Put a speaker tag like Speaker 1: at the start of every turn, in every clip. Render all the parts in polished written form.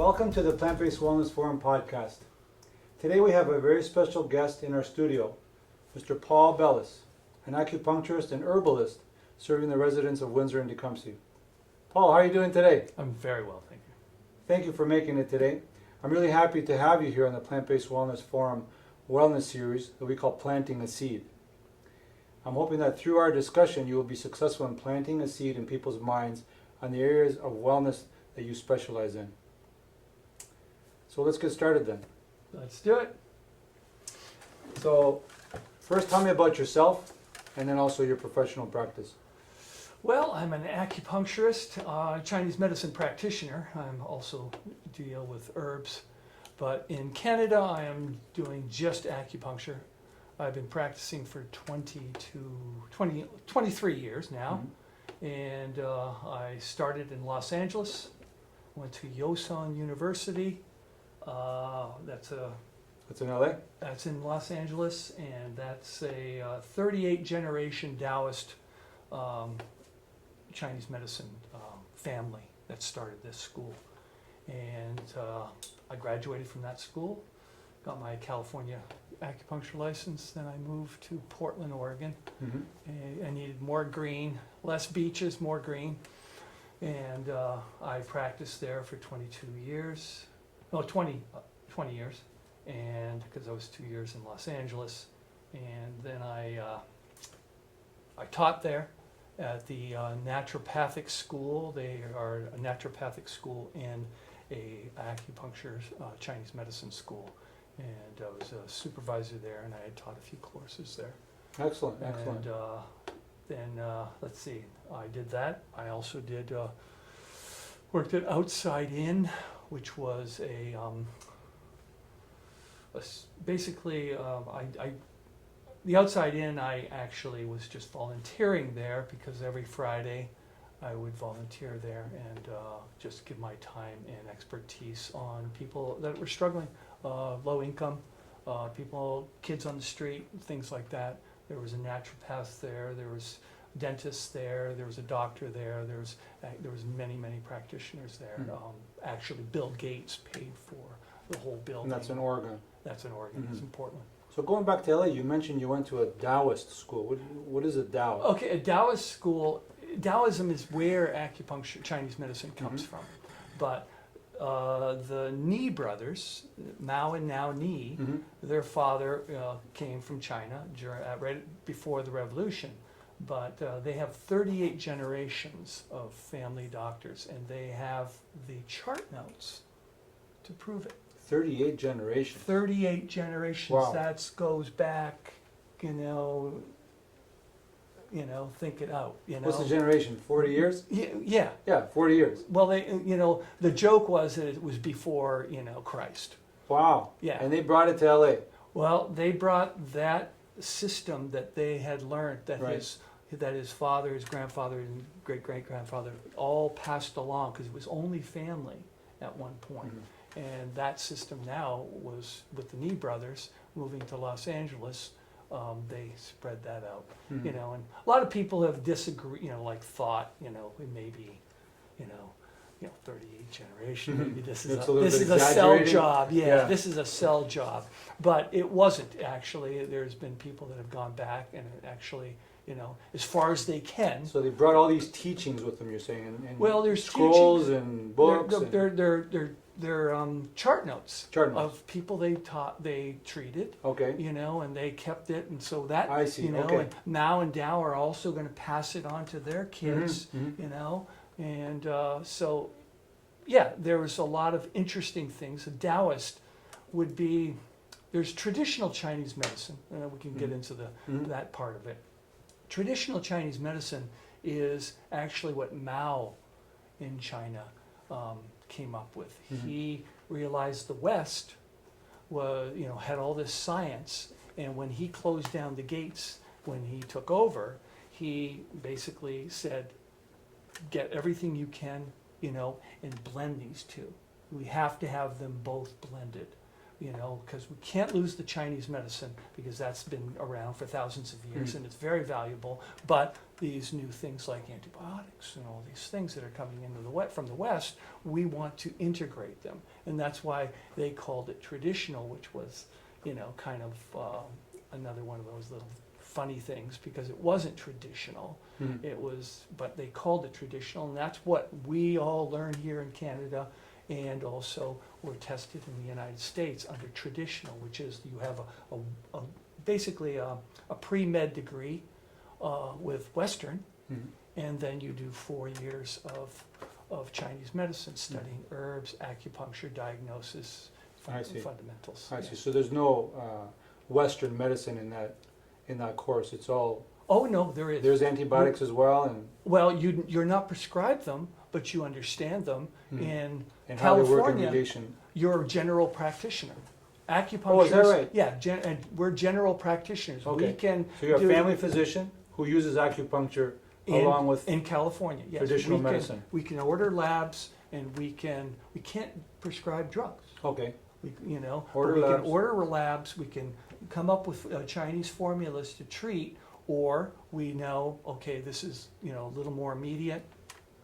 Speaker 1: Welcome to the Plant-Based Wellness Forum podcast. Today we have a very special guest in our studio, Mr. Paul Bellis, an acupuncturist and herbalist serving the residents of Windsor and Tecumseh. Paul, how are you doing today?
Speaker 2: I'm very well, thank you.
Speaker 1: Thank you for making it today. I'm really happy to have you here on the Plant-Based Wellness Forum Wellness Series that we call Planting a Seed. I'm hoping that through our discussion you will be successful in planting a seed in people's minds on the areas of wellness that you specialize in. So let's get started then.
Speaker 2: Let's do it.
Speaker 1: So first tell me about yourself and then also your professional practice.
Speaker 2: Well, I'm an acupuncturist, Chinese medicine practitioner. I'm also deal with herbs. But in Canada, I am doing just acupuncture. I've been practicing for 23 years now. And I started in Los Angeles, went to Yosan University. That's
Speaker 1: in LA?
Speaker 2: That's in Los Angeles, and that's a 38 generation Daoist Chinese medicine family that started this school. And I graduated from that school, got my California acupuncture license, then I moved to Portland, Oregon. And I needed more green, less beaches, more green. And I practiced there for 22 years. No, 20 years, and because I was 2 years in Los Angeles, and then I taught there at the naturopathic school. They are a naturopathic school and a acupuncture Chinese medicine school, and I was a supervisor there, and I had taught a few courses there.
Speaker 1: Excellent, excellent.
Speaker 2: And then let's see, I did that. I also did worked at Outside In, which was the Outside In, I actually was just volunteering there because every Friday I would volunteer there and just give my time and expertise on people that were struggling, low income, people, kids on the street, things like that. There was a naturopath there, there was dentists there, there was a doctor there, there was many practitioners there. Actually, Bill Gates paid for the whole building.
Speaker 1: And that's in Oregon.
Speaker 2: That's in Oregon. It's in Portland.
Speaker 1: So going back to LA, you mentioned you went to a Daoist school. What is a Dao?
Speaker 2: Okay, a Daoist school. Daoism is where acupuncture, Chinese medicine comes from. But the Ni brothers, Mao and Now Ni, their father came from China right before the revolution. But they have 38 generations of family doctors, and they have the chart notes to prove it.
Speaker 1: 38 generations.
Speaker 2: 38 generations.
Speaker 1: Wow.
Speaker 2: That goes back, think it out.
Speaker 1: What's the generation? 40 years?
Speaker 2: Yeah.
Speaker 1: Yeah, 40 years.
Speaker 2: Well, the joke was that it was before, Christ.
Speaker 1: Wow.
Speaker 2: Yeah.
Speaker 1: And they brought it to LA.
Speaker 2: Well, they brought that system that they had learned that his father, his grandfather, and great-great-grandfather all passed along because it was only family at one point. And that system now was with the Ni brothers moving to Los Angeles. They spread that out, and a lot of people have disagreed, thought, it may be, 38 generation, maybe this is a cell job. Yeah, this is a cell job. But it wasn't actually. There's been people that have gone back and actually, as far as they can.
Speaker 1: So they brought all these teachings with them, you're saying, and
Speaker 2: well, there's
Speaker 1: scrolls
Speaker 2: teachings,
Speaker 1: and books.
Speaker 2: They're chart notes
Speaker 1: of
Speaker 2: people they treated.
Speaker 1: Okay.
Speaker 2: And they kept it, and so that
Speaker 1: I see.
Speaker 2: Okay. And Mao and Dao are also going to pass it on to their kids. And so there was a lot of interesting things. A Daoist would be there's traditional Chinese medicine, and we can get into that part of it. Traditional Chinese medicine is actually what Mao in China came up with. He realized the West was, had all this science, and when he closed down the gates, when he took over, he basically said, get everything you can, and blend these two. We have to have them both blended. you know, because we can't lose the Chinese medicine because that's been around for thousands of years and it's very valuable. But these new things like antibiotics and all these things that are coming into from the West, we want to integrate them. And that's why they called it traditional, which was, you know, kind of another one of those little funny things, because it wasn't traditional. It was, but they called it traditional, and that's what we all learned here in Canada, and also were tested in the United States under traditional, which is you have basically a pre-med degree with Western, and then you do 4 years of Chinese medicine, studying herbs, acupuncture, diagnosis, fundamentals.
Speaker 1: I see. So there's no Western medicine in that course. It's all.
Speaker 2: Oh no, there is.
Speaker 1: There's antibiotics as well, and.
Speaker 2: Well, you're not prescribed them, but you understand them. In
Speaker 1: and how they work in
Speaker 2: California,
Speaker 1: relation.
Speaker 2: you're a general practitioner. Acupuncture.
Speaker 1: Oh, is that right?
Speaker 2: Yeah, and we're general practitioners.
Speaker 1: Okay.
Speaker 2: We can.
Speaker 1: So you're a family physician who uses acupuncture along with
Speaker 2: in California. Yes,
Speaker 1: traditional medicine.
Speaker 2: We can order labs, and we can't prescribe drugs.
Speaker 1: Okay.
Speaker 2: We can
Speaker 1: Order
Speaker 2: labs. We can come up with Chinese formulas to treat, or we know, okay, this is a little more immediate.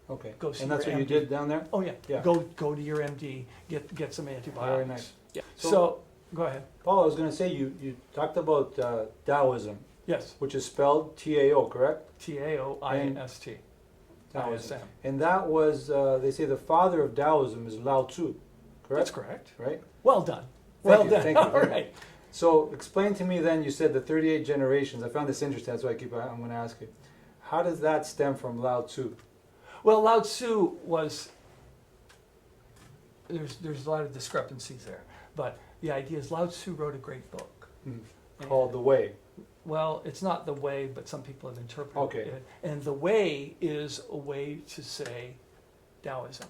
Speaker 1: Okay.
Speaker 2: Go see
Speaker 1: and that's
Speaker 2: your
Speaker 1: what you
Speaker 2: MD.
Speaker 1: did down there?
Speaker 2: Oh yeah.
Speaker 1: Yeah.
Speaker 2: Go to your MD. Get some antibiotics.
Speaker 1: Very nice.
Speaker 2: Yeah.
Speaker 1: So-
Speaker 2: So go ahead.
Speaker 1: Paul, I was going to say you talked about Taoism,
Speaker 2: Yes.
Speaker 1: which is spelled T-A-O, correct?
Speaker 2: Taoist.
Speaker 1: Taoism. And that was, they say the father of Taoism is Lao Tzu, correct?
Speaker 2: That's correct.
Speaker 1: Right?
Speaker 2: Well done.
Speaker 1: Thank you,
Speaker 2: Done.
Speaker 1: thank you.
Speaker 2: All right.
Speaker 1: So explain to me then, you said the 38 generations. I found this interesting, that's why I'm going to ask you. How does that stem from Lao Tzu?
Speaker 2: Well, Lao Tzu was. There's a lot of discrepancies there, but the idea is Lao Tzu wrote a great book.
Speaker 1: Called The Way.
Speaker 2: Well, it's not the way, but some people have interpreted
Speaker 1: Okay.
Speaker 2: it. And the way is a way to say Taoism.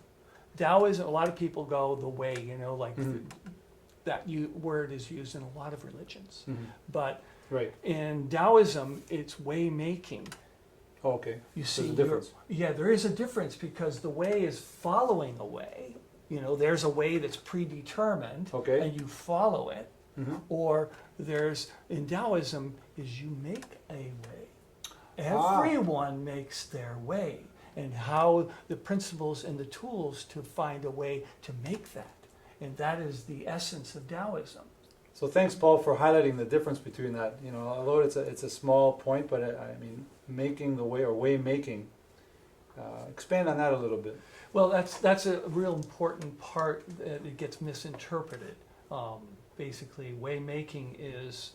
Speaker 2: Taoism, a lot of people go the way, like that word is used in a lot of religions. But
Speaker 1: Right.
Speaker 2: in Taoism, it's way making.
Speaker 1: Okay.
Speaker 2: You
Speaker 1: There's
Speaker 2: see,
Speaker 1: a difference.
Speaker 2: yeah, there is a difference because the way is following a way. There's a way that's predetermined,
Speaker 1: Okay.
Speaker 2: and you follow it.
Speaker 1: Mm-hmm.
Speaker 2: Or in Taoism is you make a way. Everyone makes their way, and how the principles and the tools to find a way to make that. And that is the essence of Taoism.
Speaker 1: So thanks, Paul, for highlighting the difference between that. Although it's a small point, but I mean, making the way or way making. Expand on that a little bit.
Speaker 2: Well, that's a real important part that it gets misinterpreted. Basically, way making is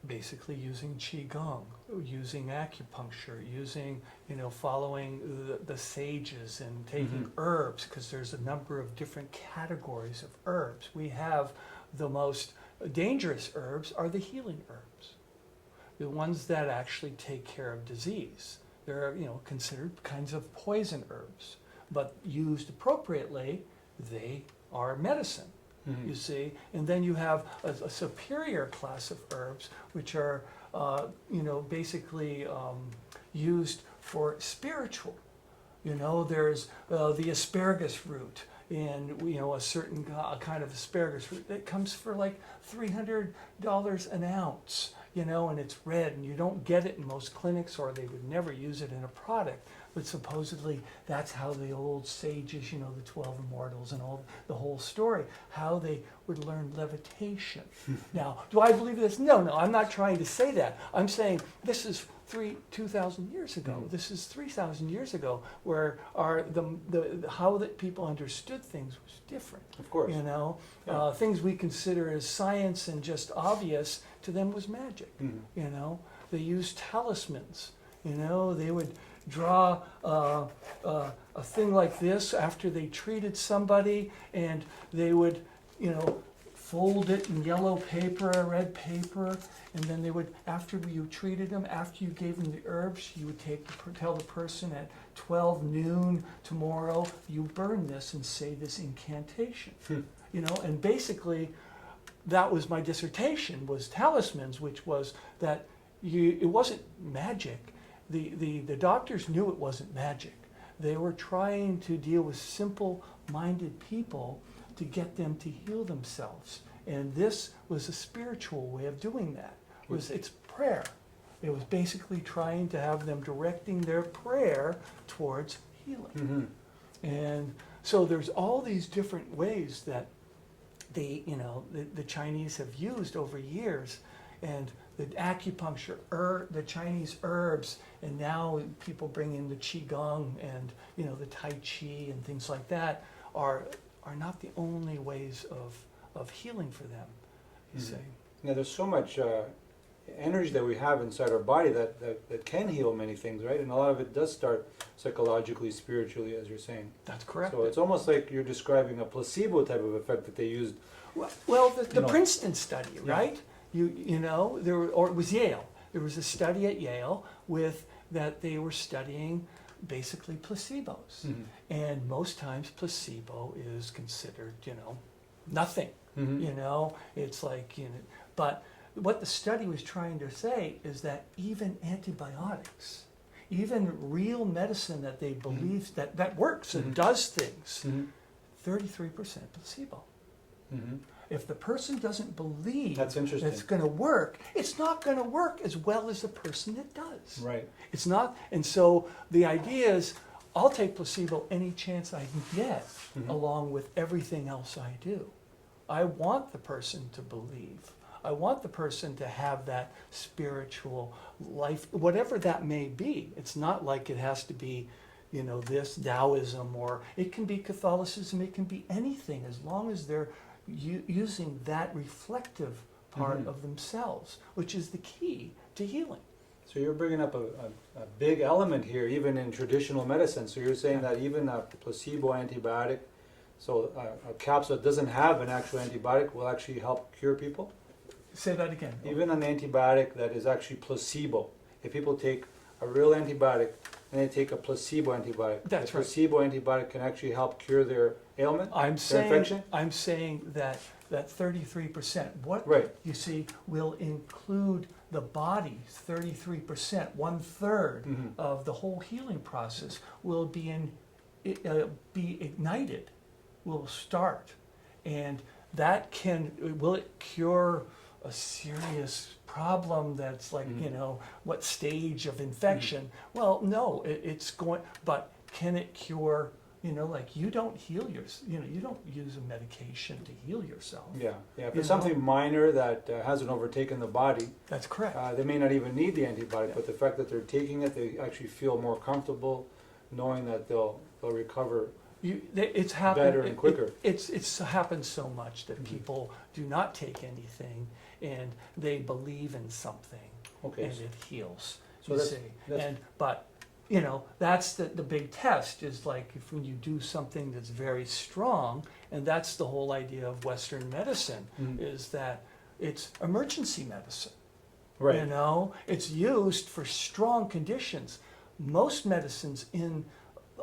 Speaker 2: basically using qigong, using acupuncture, using following the sages and taking herbs, because there's a number of different categories of herbs. We have the most dangerous herbs are the healing herbs, the ones that actually take care of disease. They're considered kinds of poison herbs, but used appropriately, they are medicine. You see, and then you have a superior class of herbs, which are, basically used for spiritual. There's the asparagus root, and a certain kind of asparagus root that comes for like $300 an ounce. And it's red, and you don't get it in most clinics, or they would never use it in a product. But supposedly that's how the old sages, the 12 immortals and all the whole story, how they would learn levitation. Now, do I believe this? No, I'm not trying to say that. I'm saying this is 2,000 years ago. This is 3,000 years ago, where how that people understood things was different.
Speaker 1: Of course.
Speaker 2: Things we consider as science and just obvious to them was magic. They used talismans. They would draw a thing like this after they treated somebody, and they would, fold it in yellow paper, red paper, and then they would, after you treated them, after you gave them the herbs, you would tell the person at 12 noon tomorrow, you burn this and say this incantation. And basically that was my dissertation, was talismans, which was that it wasn't magic. The doctors knew it wasn't magic. They were trying to deal with simple-minded people to get them to heal themselves. And this was a spiritual way of doing that. It's prayer. It was basically trying to have them directing their prayer towards healing.
Speaker 1: Mm-hmm.
Speaker 2: And so there's all these different ways that the Chinese have used over years, and the acupuncture, the Chinese herbs, and now people bring in the qigong and the Tai Chi and things like that are not the only ways of healing for them. You
Speaker 1: Mm-hmm.
Speaker 2: see,
Speaker 1: Now, there's so much energy that we have inside our body that can heal many things, right? And a lot of it does start psychologically, spiritually, as you're saying.
Speaker 2: that's correct.
Speaker 1: So it's almost like you're describing a placebo type of effect that they used.
Speaker 2: Well, the
Speaker 1: No.
Speaker 2: Princeton study,
Speaker 1: Yeah.
Speaker 2: right? Or it was Yale. There was a study at Yale that they were studying basically placebos,
Speaker 1: Mhm.
Speaker 2: and most times placebo is considered, nothing.
Speaker 1: Mhm.
Speaker 2: It's like but what the study was trying to say is that even antibiotics, even real medicine that they believe that works and
Speaker 1: Mhm.
Speaker 2: does things,
Speaker 1: Mhm.
Speaker 2: 33% placebo.
Speaker 1: Mhm.
Speaker 2: If the person doesn't believe
Speaker 1: That's interesting.
Speaker 2: it's going to work, it's not going to work as well as the person that does.
Speaker 1: Right.
Speaker 2: It's not, and so the idea is, I'll take placebo any chance I can get,
Speaker 1: Mhm.
Speaker 2: along with everything else I do. I want the person to believe. I want the person to have that spiritual life, whatever that may be. It's not like it has to be, this Taoism, or it can be Catholicism, it can be anything, as long as they're using that reflective part
Speaker 1: Mhm.
Speaker 2: of themselves, which is the key to healing.
Speaker 1: So you're bringing up a big element here, even in traditional medicine. So you're saying that even a placebo antibiotic, so a capsule that doesn't have an actual antibiotic, will actually help cure people?
Speaker 2: Say that again.
Speaker 1: Even an antibiotic that is actually placebo. If people take a real antibiotic and they take a placebo antibiotic,
Speaker 2: That's
Speaker 1: the
Speaker 2: right.
Speaker 1: placebo antibiotic can actually help cure their ailment,
Speaker 2: I'm
Speaker 1: their infection?
Speaker 2: saying that 33%, what
Speaker 1: Right.
Speaker 2: you see, will include the body. 33%, 1/3
Speaker 1: Mhm.
Speaker 2: of the whole healing process will be ignited, will start, and will it cure a serious problem that's like,
Speaker 1: Mhm.
Speaker 2: what stage of infection? Well, no, it's going, but can it cure, like you don't heal you don't use a medication to heal yourself.
Speaker 1: Yeah, yeah. If
Speaker 2: You
Speaker 1: it's
Speaker 2: know?
Speaker 1: something minor that hasn't overtaken the body,
Speaker 2: That's correct.
Speaker 1: they may not even need the antibiotic, but the fact that they're taking it, they actually feel more comfortable knowing that they'll recover
Speaker 2: It's happened
Speaker 1: better and quicker.
Speaker 2: It's happened so much that
Speaker 1: Mhm.
Speaker 2: people do not take anything, and they believe in something,
Speaker 1: Okay.
Speaker 2: and it heals.
Speaker 1: So
Speaker 2: You
Speaker 1: that's-
Speaker 2: see,
Speaker 1: that's-
Speaker 2: but that's the big test, is like if when you do something that's very strong, and that's the whole idea of Western medicine,
Speaker 1: Mhm.
Speaker 2: is that it's emergency medicine.
Speaker 1: Right.
Speaker 2: It's used for strong conditions. Most medicines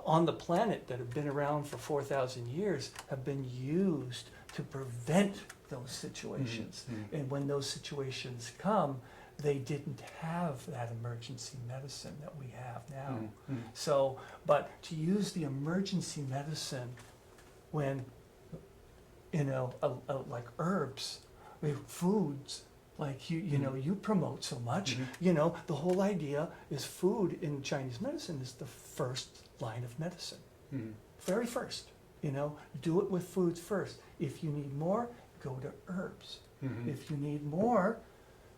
Speaker 2: on the planet that have been around for 4,000 years have been used to prevent those situations.
Speaker 1: Mhm.
Speaker 2: And when those situations come, they didn't have that emergency medicine that we have now.
Speaker 1: Mhm.
Speaker 2: So, but to use the emergency medicine when, like herbs, foods, like you promote so much,
Speaker 1: Mhm.
Speaker 2: the whole idea is food in Chinese medicine is the first line of medicine.
Speaker 1: Mhm.
Speaker 2: Very first, do it with foods first. If you need more, go to herbs.
Speaker 1: Mhm.
Speaker 2: If you need more,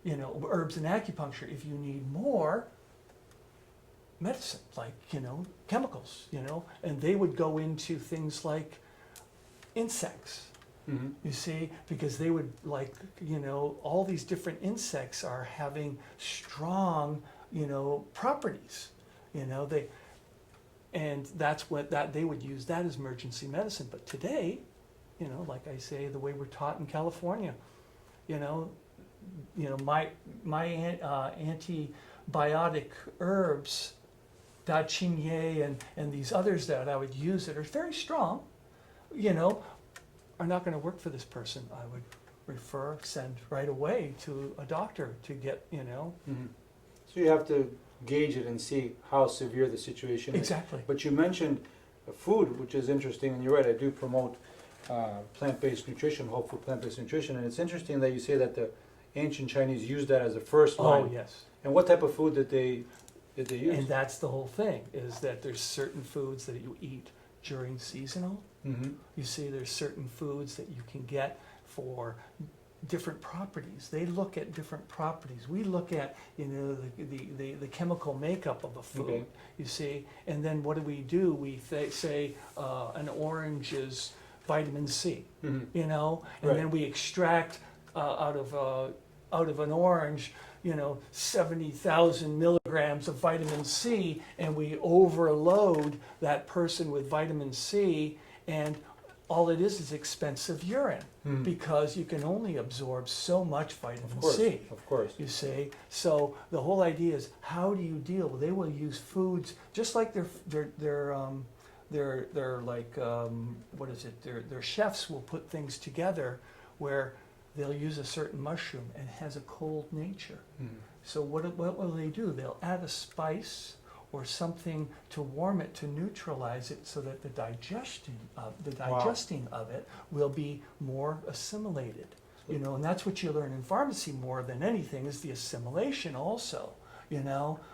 Speaker 2: herbs and acupuncture. If you need more, medicine, like, chemicals, and they would go into things like insects,
Speaker 1: Mhm.
Speaker 2: you see, because they would like, all these different insects are having strong, properties, and that's what they would use that as emergency medicine. But today, like I say, the way we're taught in California, my antibiotic herbs, Da Ching Ye and these others that I would use that are very strong, are not going to work for this person. I would send right away to a doctor to get,
Speaker 1: Mhm. So you have to gauge it and see how severe the situation is.
Speaker 2: Exactly.
Speaker 1: But you mentioned food, which is interesting, and you're right, I do promote plant-based nutrition, whole food plant-based nutrition, and it's interesting that you say that the ancient Chinese used that as a first line.
Speaker 2: Oh, yes.
Speaker 1: And what type of food did they use?
Speaker 2: And that's the whole thing, is that there's certain foods that you eat during seasonal.
Speaker 1: Mm-hmm.
Speaker 2: You see, there's certain foods that you can get for different properties. They look at different properties. We look at, the chemical makeup of a food,
Speaker 1: Okay.
Speaker 2: you see, and then what do? We say an orange is vitamin C,
Speaker 1: Mm-hmm.
Speaker 2: and
Speaker 1: Right.
Speaker 2: then we extract out of an orange, 70,000 milligrams of vitamin C, and we overload that person with vitamin C, and all it is expensive urine,
Speaker 1: Mhm.
Speaker 2: because you can only absorb so much vitamin
Speaker 1: Of course,
Speaker 2: C.
Speaker 1: of course.
Speaker 2: You see, so the whole idea is, how do you deal? They will use foods just like they're like what is it? Their chefs will put things together where they'll use a certain mushroom and it has a cold nature.
Speaker 1: Mhm.
Speaker 2: So what will they do? They'll add a spice or something to warm it, to neutralize it, so that the digesting of it will be more assimilated. And that's what you learn in pharmacy more than anything, is the assimilation also,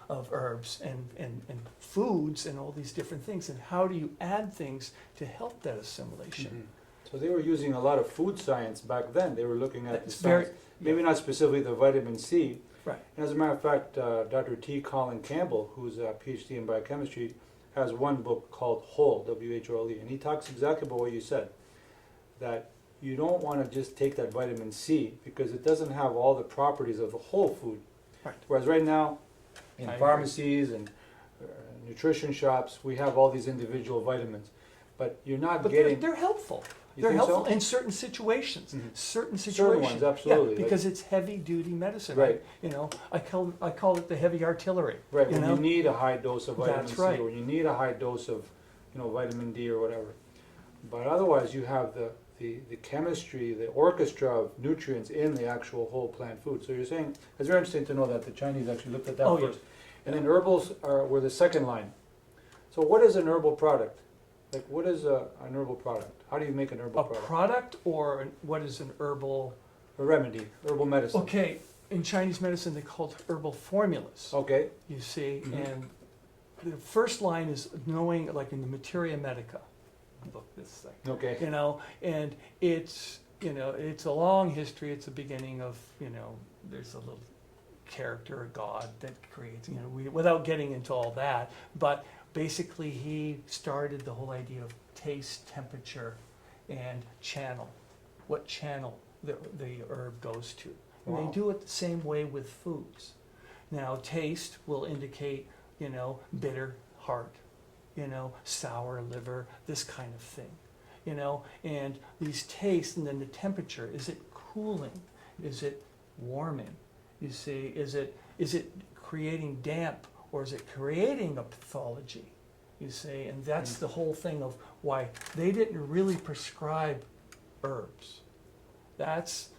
Speaker 2: of herbs and foods and all these different things, and how do you add things to help that assimilation.
Speaker 1: Mhm. So they were using a lot of food science back then. They were looking at the
Speaker 2: It's very-
Speaker 1: science, maybe not specifically the vitamin C.
Speaker 2: Right.
Speaker 1: And as a matter of fact, Dr. T. Colin Campbell, who's a PhD in biochemistry, has one book called Whole, W-H-O-L-E, and he talks exactly about what you said, that you don't want to just take that vitamin C because it doesn't have all the properties of the whole food.
Speaker 2: Right.
Speaker 1: Whereas right now, in
Speaker 2: I agree.
Speaker 1: pharmacies and nutrition shops, we have all these individual vitamins, but you're not
Speaker 2: But
Speaker 1: getting.
Speaker 2: they're helpful.
Speaker 1: You
Speaker 2: They're
Speaker 1: think
Speaker 2: helpful
Speaker 1: so?
Speaker 2: in certain situations.
Speaker 1: Mhm.
Speaker 2: Certain
Speaker 1: Certain
Speaker 2: situations.
Speaker 1: ones, absolutely,
Speaker 2: Yeah,
Speaker 1: like-
Speaker 2: because it's heavy duty medicine.
Speaker 1: Right.
Speaker 2: I call it the heavy artillery.
Speaker 1: Right,
Speaker 2: you
Speaker 1: when
Speaker 2: know?
Speaker 1: you need a high dose of vitamin
Speaker 2: That's
Speaker 1: C,
Speaker 2: right.
Speaker 1: or you need a high dose of, vitamin D or whatever. But otherwise, you have the chemistry, the orchestra of nutrients in the actual whole plant food. So you're saying, it's very interesting to know that the Chinese actually looked at that
Speaker 2: Oh,
Speaker 1: first.
Speaker 2: yeah.
Speaker 1: And then herbals were the second line. So what is an herbal product? Like, what is an herbal product? How do you make an herbal
Speaker 2: A
Speaker 1: product?
Speaker 2: product, or what is an herbal?
Speaker 1: A remedy, herbal medicine.
Speaker 2: Okay, in Chinese medicine they call it herbal formulas.
Speaker 1: Okay.
Speaker 2: You see,
Speaker 1: Mhm.
Speaker 2: and the first line is knowing, like in the Materia Medica book, this thing.
Speaker 1: Okay.
Speaker 2: And it's a long history. It's the beginning of there's a little character, a god that creates, without getting into all that, but basically he started the whole idea of taste, temperature, and channel, what channel the herb goes to. And
Speaker 1: Wow.
Speaker 2: they do it the same way with foods. Now, taste will indicate, bitter heart, sour liver, this kind of thing, and these tastes, and then the temperature, is it cooling? Is it warming? You see, is it creating damp, or is it creating a pathology? You see, and that's the whole thing of why they didn't really prescribe herbs. That's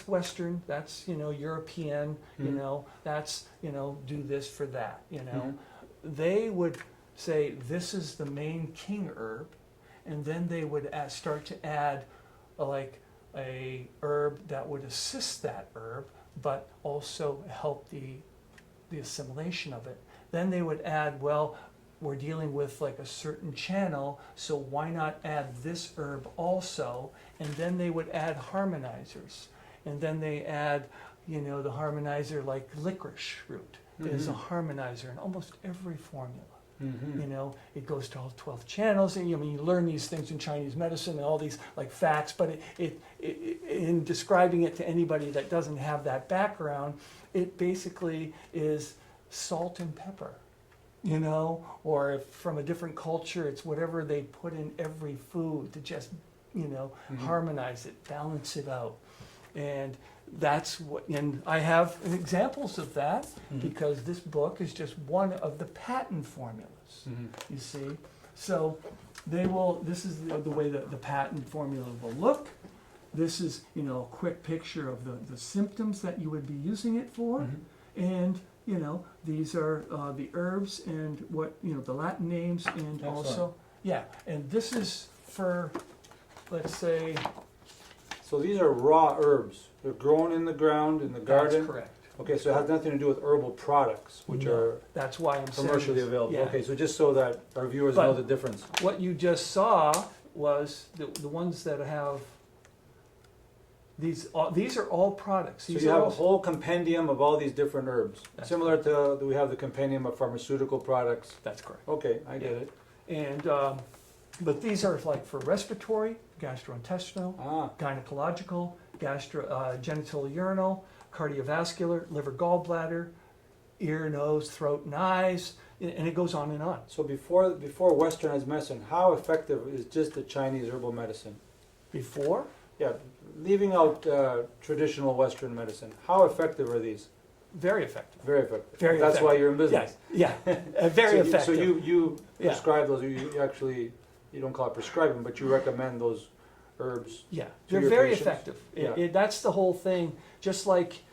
Speaker 2: Western, that's European, that's do this for that,
Speaker 1: Mhm.
Speaker 2: They would say this is the main king herb, and then they would start to add like a herb that would assist that herb, but also help the assimilation of it. Then they would add, well, we're dealing with like a certain channel, so why not add this herb also? And then they would add harmonizers. And then they add, the harmonizer, like licorice root is a
Speaker 1: Mhm.
Speaker 2: harmonizer in almost every formula.
Speaker 1: Mhm.
Speaker 2: It goes to all 12 channels, and you learn these things in Chinese medicine and all these like facts, but it in describing it to anybody that doesn't have that background, it basically is salt and pepper, or if from a different culture, it's whatever they put in every food to just, harmonize it, balance it out. And that's what, and I have examples of that,
Speaker 1: Mhm.
Speaker 2: because this book is just one of the patent formulas,
Speaker 1: Mhm.
Speaker 2: you see. So this is the way that the patent formula will look. This is, a quick picture of the symptoms that you would be using it for.
Speaker 1: Mhm.
Speaker 2: And, these are the herbs and what, the Latin names, and
Speaker 1: Excellent.
Speaker 2: also, yeah, and this is for let's say,
Speaker 1: So these are raw herbs. They're grown in the ground, in the garden?
Speaker 2: that's correct.
Speaker 1: Okay, so it has nothing to do with herbal products, which
Speaker 2: No,
Speaker 1: are
Speaker 2: that's why I'm saying
Speaker 1: commercially
Speaker 2: this.
Speaker 1: available.
Speaker 2: Yeah.
Speaker 1: Okay, so just so that our viewers
Speaker 2: But-
Speaker 1: know the difference.
Speaker 2: What you just saw was the ones that have these are all products.
Speaker 1: So
Speaker 2: These
Speaker 1: you
Speaker 2: are
Speaker 1: have
Speaker 2: all-
Speaker 1: a whole compendium of all these different herbs,
Speaker 2: That's
Speaker 1: similar to we have the compendium of pharmaceutical products.
Speaker 2: That's correct.
Speaker 1: Okay, I get
Speaker 2: Yeah.
Speaker 1: it.
Speaker 2: And but these are like for respiratory, gastrointestinal,
Speaker 1: Ah,
Speaker 2: gynecological, genital urinal, cardiovascular, liver, gallbladder, ear, nose, throat, and eyes, and it goes on and on.
Speaker 1: so before Westernized medicine, how effective is just the Chinese herbal medicine?
Speaker 2: Before,
Speaker 1: Yeah, leaving out traditional Western medicine, how effective are these?
Speaker 2: very effective.
Speaker 1: Very effective.
Speaker 2: Very
Speaker 1: That's why
Speaker 2: effective.
Speaker 1: you're in business.
Speaker 2: Yes, yeah, very
Speaker 1: So
Speaker 2: effective.
Speaker 1: you
Speaker 2: Yeah.
Speaker 1: prescribe those. You actually you don't call it prescribing, but you recommend those herbs.
Speaker 2: Yeah,
Speaker 1: to
Speaker 2: they're
Speaker 1: your
Speaker 2: very
Speaker 1: patients?
Speaker 2: effective.
Speaker 1: Yeah.
Speaker 2: That's the whole thing. Just like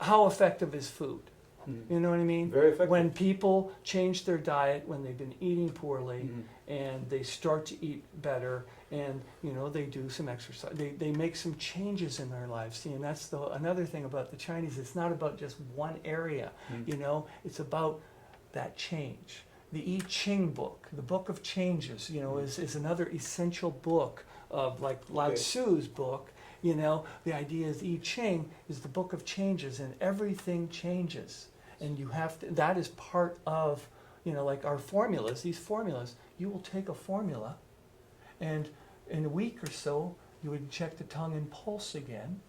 Speaker 2: how effective is food?
Speaker 1: Mhm.
Speaker 2: You know what I mean?
Speaker 1: Very effective.
Speaker 2: When people change their diet, when they've been eating poorly,
Speaker 1: Mhm.
Speaker 2: and they start to eat better, and they do some exercise, they make some changes in their lives. See, and that's another thing about the Chinese. It's not about just one area.
Speaker 1: Mhm.
Speaker 2: It's about that change. The I Ching book, the Book of Changes, is another essential book of like Lao
Speaker 1: Okay.
Speaker 2: Tzu's book. The idea is I Ching is the book of changes, and everything changes. And you have to, that is part of, like our formulas, these formulas. You will take a formula, and in a week or so, you would check the tongue and pulse again,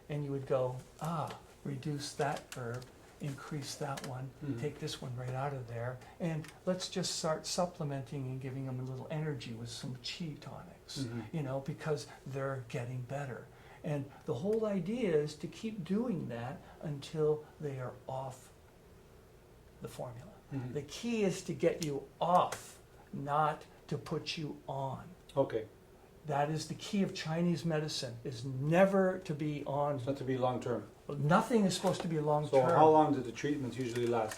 Speaker 2: and you would go, reduce that herb, increase that one,
Speaker 1: Mhm.
Speaker 2: take this one right out of there, and let's just start supplementing and giving them a little energy with some chi tonics,
Speaker 1: Mhm.
Speaker 2: because they're getting better. And the whole idea is to keep doing that until they are off the formula.
Speaker 1: Mhm.
Speaker 2: The key is to get you off, not to put you on.
Speaker 1: Okay,
Speaker 2: That is the key of Chinese medicine, is never to be on.
Speaker 1: it's not to be long term.
Speaker 2: Nothing is supposed to be long
Speaker 1: So
Speaker 2: term.
Speaker 1: how long do the treatments usually last?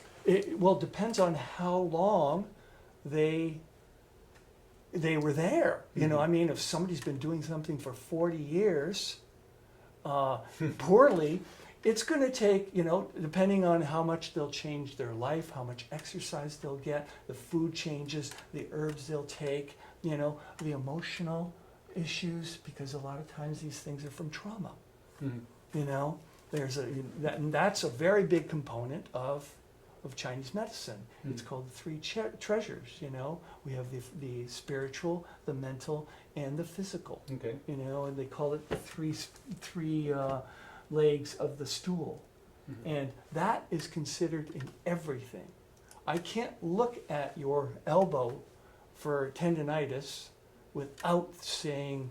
Speaker 2: Well, it depends on how long they were there.
Speaker 1: Mhm.
Speaker 2: I mean, if somebody's been doing something for 40 years poorly, it's going to take, depending on how much they'll change their life, how much exercise they'll get, the food changes, the herbs they'll take, the emotional issues, because a lot of times these things are from trauma.
Speaker 1: Mhm.
Speaker 2: And that's a very big component of Chinese medicine. It's
Speaker 1: Mhm.
Speaker 2: called the three treasures. We have the spiritual, the mental, and the physical.
Speaker 1: Okay.
Speaker 2: And they call it the three legs of the stool.
Speaker 1: Mhm.
Speaker 2: And that is considered in everything. I can't look at your elbow for tendinitis without saying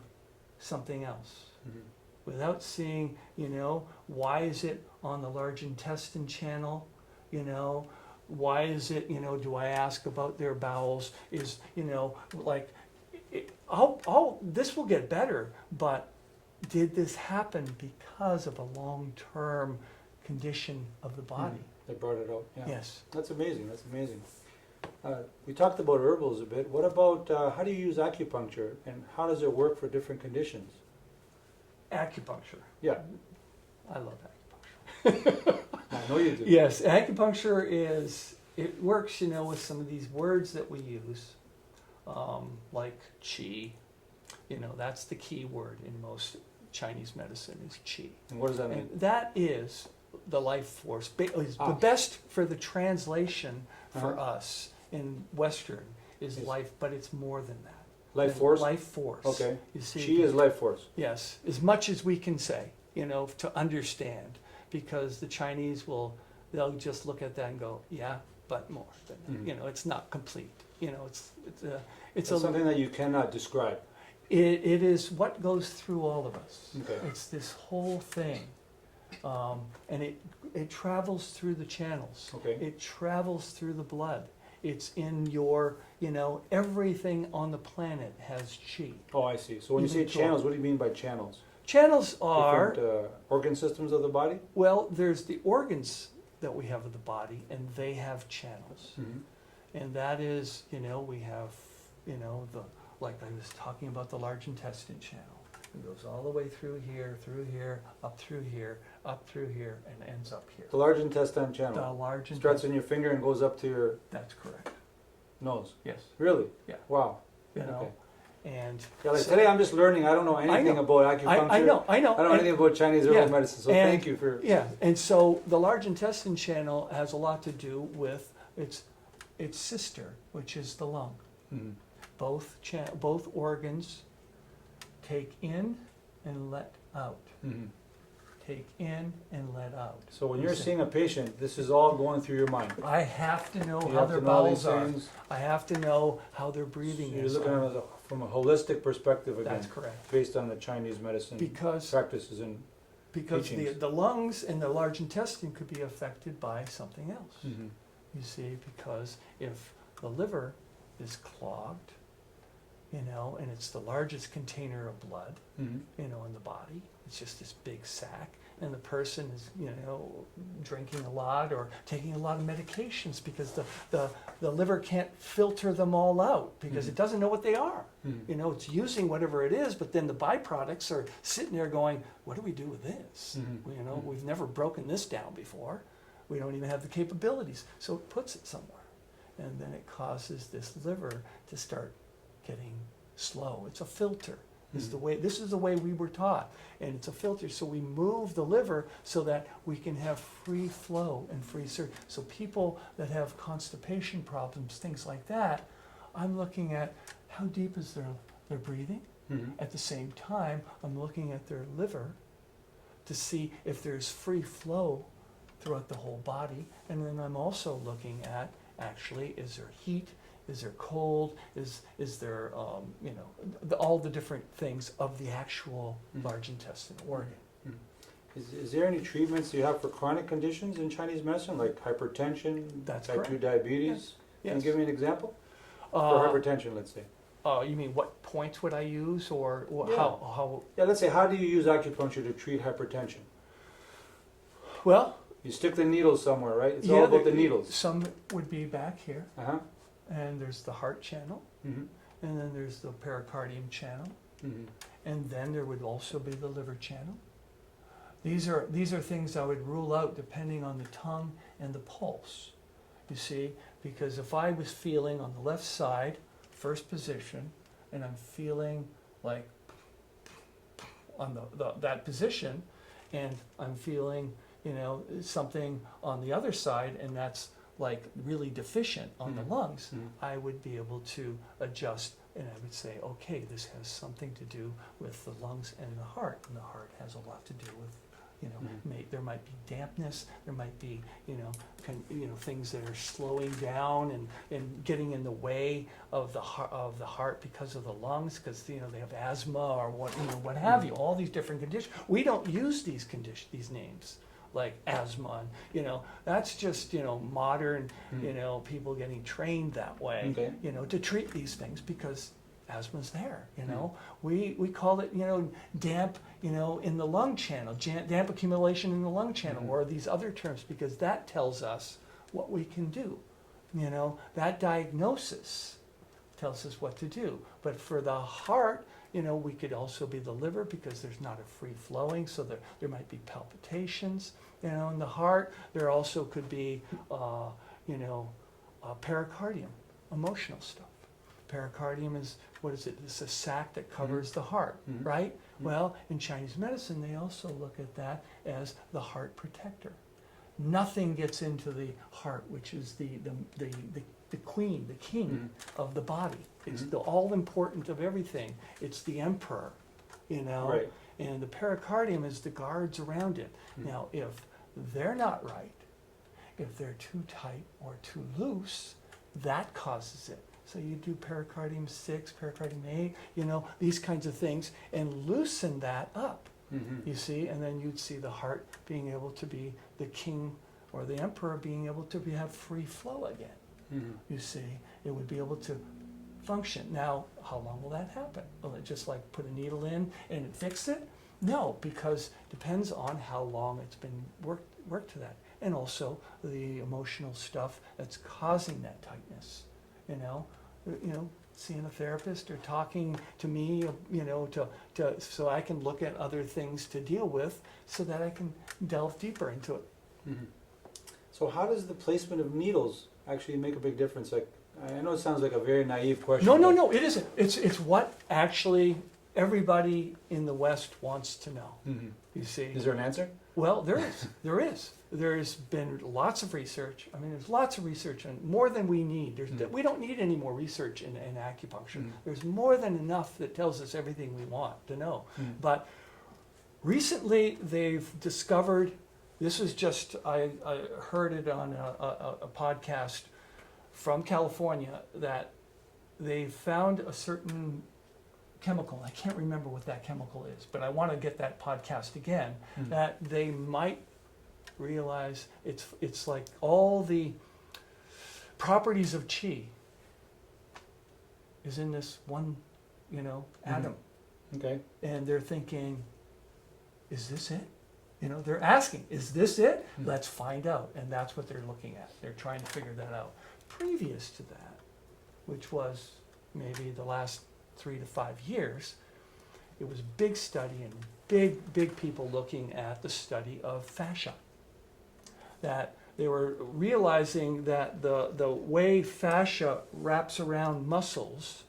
Speaker 2: something else.
Speaker 1: Mhm.
Speaker 2: Without seeing, why is it on the large intestine channel? Why is it, do I ask about their bowels? Is, this will get better, but did this happen because of a long-term condition of the body?
Speaker 1: They brought it out. Yeah.
Speaker 2: Yes.
Speaker 1: That's amazing. That's amazing. We talked about herbals a bit. What about how do you use acupuncture, and how does it work for different conditions?
Speaker 2: Acupuncture.
Speaker 1: Yeah,
Speaker 2: I love acupuncture.
Speaker 1: I know you do.
Speaker 2: Yes, acupuncture it works, with some of these words that we use, like qi. That's the key word in most Chinese medicine is qi.
Speaker 1: And what does that mean?
Speaker 2: And that is the life force. Is
Speaker 1: Ah.
Speaker 2: the best for the translation for
Speaker 1: Uh-huh.
Speaker 2: us in Western is
Speaker 1: Yes.
Speaker 2: life, but it's more than that.
Speaker 1: Life
Speaker 2: It's
Speaker 1: force?
Speaker 2: Life force.
Speaker 1: Okay.
Speaker 2: You see,
Speaker 1: Chi is life force.
Speaker 2: yes, as much as we can say, to understand, because the Chinese they'll just look at that and go, yeah, but more. Than,
Speaker 1: Mhm.
Speaker 2: It's not complete. It's
Speaker 1: It's something that you cannot describe.
Speaker 2: it is what goes through all of us.
Speaker 1: Okay.
Speaker 2: It's this whole thing, and it travels through the channels.
Speaker 1: Okay.
Speaker 2: It travels through the blood. It's in your, everything on the planet has chi.
Speaker 1: Oh, I see. So when you say
Speaker 2: Even
Speaker 1: channels, what do you mean by channels?
Speaker 2: Channels are,
Speaker 1: Different organ systems of the body?
Speaker 2: well, there's the organs that we have of the body, and they have channels.
Speaker 1: Mhm.
Speaker 2: And that is, we have, the like I was talking about the large intestine channel. It goes all the way through here, up through here, and ends up here.
Speaker 1: The large intestine
Speaker 2: The
Speaker 1: channel
Speaker 2: large
Speaker 1: starts in your finger and goes up to your
Speaker 2: That's correct.
Speaker 1: nose.
Speaker 2: Yes.
Speaker 1: Really?
Speaker 2: Yeah.
Speaker 1: Wow.
Speaker 2: You know,
Speaker 1: Okay.
Speaker 2: and
Speaker 1: Yeah, like
Speaker 2: so-
Speaker 1: today I'm just learning. I don't know anything
Speaker 2: know.
Speaker 1: about acupuncture.
Speaker 2: I know.
Speaker 1: I don't know
Speaker 2: And-
Speaker 1: anything about Chinese herbal
Speaker 2: yeah,
Speaker 1: medicine. So
Speaker 2: and-
Speaker 1: thank you for.
Speaker 2: Yeah, and so the large intestine channel has a lot to do with its sister, which is the lung.
Speaker 1: Mhm.
Speaker 2: Both organs take in and let out.
Speaker 1: Mhm.
Speaker 2: Take in and let out.
Speaker 1: So when you're
Speaker 2: Listen.
Speaker 1: seeing a patient, this is all going through your mind.
Speaker 2: I have to know
Speaker 1: You
Speaker 2: how
Speaker 1: have
Speaker 2: their
Speaker 1: to know these
Speaker 2: bowels are.
Speaker 1: things.
Speaker 2: I have to know how their
Speaker 1: So
Speaker 2: breathing
Speaker 1: you're
Speaker 2: is.
Speaker 1: looking at it from a holistic perspective again,
Speaker 2: That's correct.
Speaker 1: based on the Chinese medicine
Speaker 2: Because
Speaker 1: practices and.
Speaker 2: because the
Speaker 1: teachings.
Speaker 2: lungs and the large intestine could be affected by something else.
Speaker 1: Mhm.
Speaker 2: You see, because if the liver is clogged, you know, and it's the largest container of blood,
Speaker 1: Mhm.
Speaker 2: you know, in the body, it's just this big sack, and the person is, you know, drinking a lot or taking a lot of medications because the liver can't filter them all out because
Speaker 1: Mhm.
Speaker 2: it doesn't know what they are.
Speaker 1: Mhm.
Speaker 2: You know, it's using whatever it is, but then the byproducts are sitting there going, what do we do with this?
Speaker 1: Mhm.
Speaker 2: You know,
Speaker 1: Mhm.
Speaker 2: we've never broken this down before. We don't even have the capabilities. So it puts it somewhere. And then it causes this liver to start getting slow. It's a filter. This is the way we were taught. And it's a filter. So we move the liver so that we can have free flow and free surge. So people that have constipation problems, things like that, I'm looking at how deep is their breathing.
Speaker 1: Mhm.
Speaker 2: At the same time, I'm looking at their liver to see if there's free flow throughout the whole body. And then I'm also looking at, actually, is there heat? Is there cold? Is there, you know, all the different things of the actual
Speaker 1: Mhm.
Speaker 2: large intestine organ.
Speaker 1: Is there any treatments you have for chronic conditions in Chinese medicine, like hypertension,
Speaker 2: That's
Speaker 1: type 2
Speaker 2: correct.
Speaker 1: diabetes? Can you
Speaker 2: Yes.
Speaker 1: give me an example? For
Speaker 2: Uh,
Speaker 1: hypertension, let's say.
Speaker 2: you mean what points would I use, or
Speaker 1: Yeah.
Speaker 2: how?
Speaker 1: Yeah, let's say, how do you use acupuncture to treat hypertension?
Speaker 2: Well,
Speaker 1: You stick the needles somewhere, right? It's
Speaker 2: yeah,
Speaker 1: all about the needles.
Speaker 2: Some would be back here,
Speaker 1: Uh-huh.
Speaker 2: and there's the heart channel,
Speaker 1: Mm-hmm.
Speaker 2: and then there's the pericardium channel.
Speaker 1: Mm-hmm.
Speaker 2: And then there would also be the liver channel. These are things I would rule out depending on the tongue and the pulse. You see, because if I was feeling on the left side, first position, and I'm feeling like on that position, and I'm feeling, you know, something on the other side, and that's like really deficient on the
Speaker 1: Mhm.
Speaker 2: lungs,
Speaker 1: Mhm.
Speaker 2: I would be able to adjust, and I would say, okay, this has something to do with the lungs and the heart, and the heart has a lot to do with, you know,
Speaker 1: Mhm.
Speaker 2: there might be dampness, there might be, you know, things that are slowing down and getting in the way of the heart because of the lungs, because, you know, they have asthma or what have you, all these different conditions. We don't use these names like asthma, and, you know, that's just, you know, modern, you know, people getting trained that way,
Speaker 1: Okay.
Speaker 2: you know, to treat these things because asthma's there, you know. We call it, you know, damp, you know, in the lung channel, damp accumulation in the lung channel,
Speaker 1: Mhm.
Speaker 2: or these other terms, because that tells us what we can do, you know. That diagnosis tells us what to do. But for the heart, you know, we could also be the liver because there's not a free flowing, so there might be palpitations, you know, in the heart. There also could be, you know, pericardium, emotional stuff. Pericardium is, what is it? It's a sac that covers the heart,
Speaker 1: Mhm.
Speaker 2: right?
Speaker 1: Mhm.
Speaker 2: Well, in Chinese medicine, they also look at that as the heart protector. Nothing gets into the heart, which is the queen, the king of the body. It's
Speaker 1: Mhm.
Speaker 2: the all important of everything. It's the emperor, you know.
Speaker 1: Right.
Speaker 2: And the pericardium is the guards around it.
Speaker 1: Mhm.
Speaker 2: Now, if they're not right, if they're too tight or too loose, that causes it. So you do pericardium 6, pericardium 8, you know, these kinds of things, and loosen that up,
Speaker 1: Mm-hmm.
Speaker 2: you see, and then you'd see the heart being able to be the king or the emperor being able to have free flow again.
Speaker 1: Mm-hmm.
Speaker 2: You see, it would be able to function. Now, how long will that happen? Will it just like put a needle in and it fix it? No, because depends on how long it's been worked to that, and also the emotional stuff that's causing that tightness. You know, seeing a therapist or talking to me, you know, so I can look at other things to deal with so that I can delve deeper into it.
Speaker 1: Mm-hmm. So how does the placement of needles actually make a big difference? Like, I know it sounds like a very naive question.
Speaker 2: No, it isn't. It's what actually everybody in the West wants to know.
Speaker 1: Mm-hmm.
Speaker 2: You see?
Speaker 1: Is there an answer?
Speaker 2: Well, there is. There's been lots of research. I mean, there's lots of research on more than we need. We don't need any more research in acupuncture. There's more than enough that tells us everything we want to know. But recently they've discovered, this was just, I heard it on a podcast from California, that they found a certain chemical. I can't remember what that chemical is, but I want to get that podcast again, that they might realize it's like all the properties of chi is in this one, you know, atom.
Speaker 1: Okay.
Speaker 2: And they're thinking, is this it? You know, they're asking, is this it? Let's find out. And that's what they're looking at. They're trying to figure that out. Previous to that, which was maybe the last 3 to 5 years, it was a big study and big people looking at the study of fascia. That they were realizing that the way fascia wraps around muscles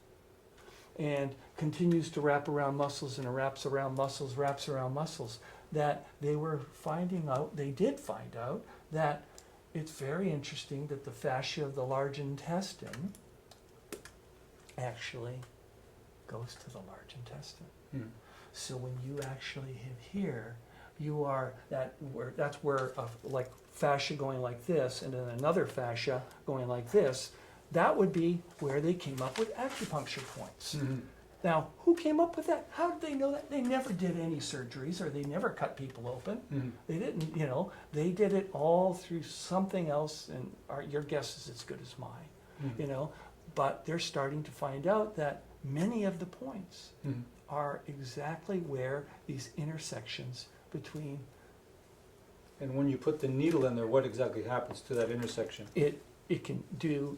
Speaker 2: and continues to wrap around muscles and it wraps around muscles, that they were finding out, they did find out, that it's very interesting that the fascia of the large intestine actually goes to the large intestine. So when you actually hit here, you are that's where like fascia going like this, and then another fascia going like this. That would be where they came up with acupuncture points. Now, who came up with that? How did they know that? They never did any surgeries, or they never cut people open. They didn't, you know, they did it all through something else, and your guess is as good as mine, you know. But they're starting to find out that many of the points are exactly where these intersections between.
Speaker 1: And when you put the needle in there, what exactly happens to that intersection?
Speaker 2: It can do,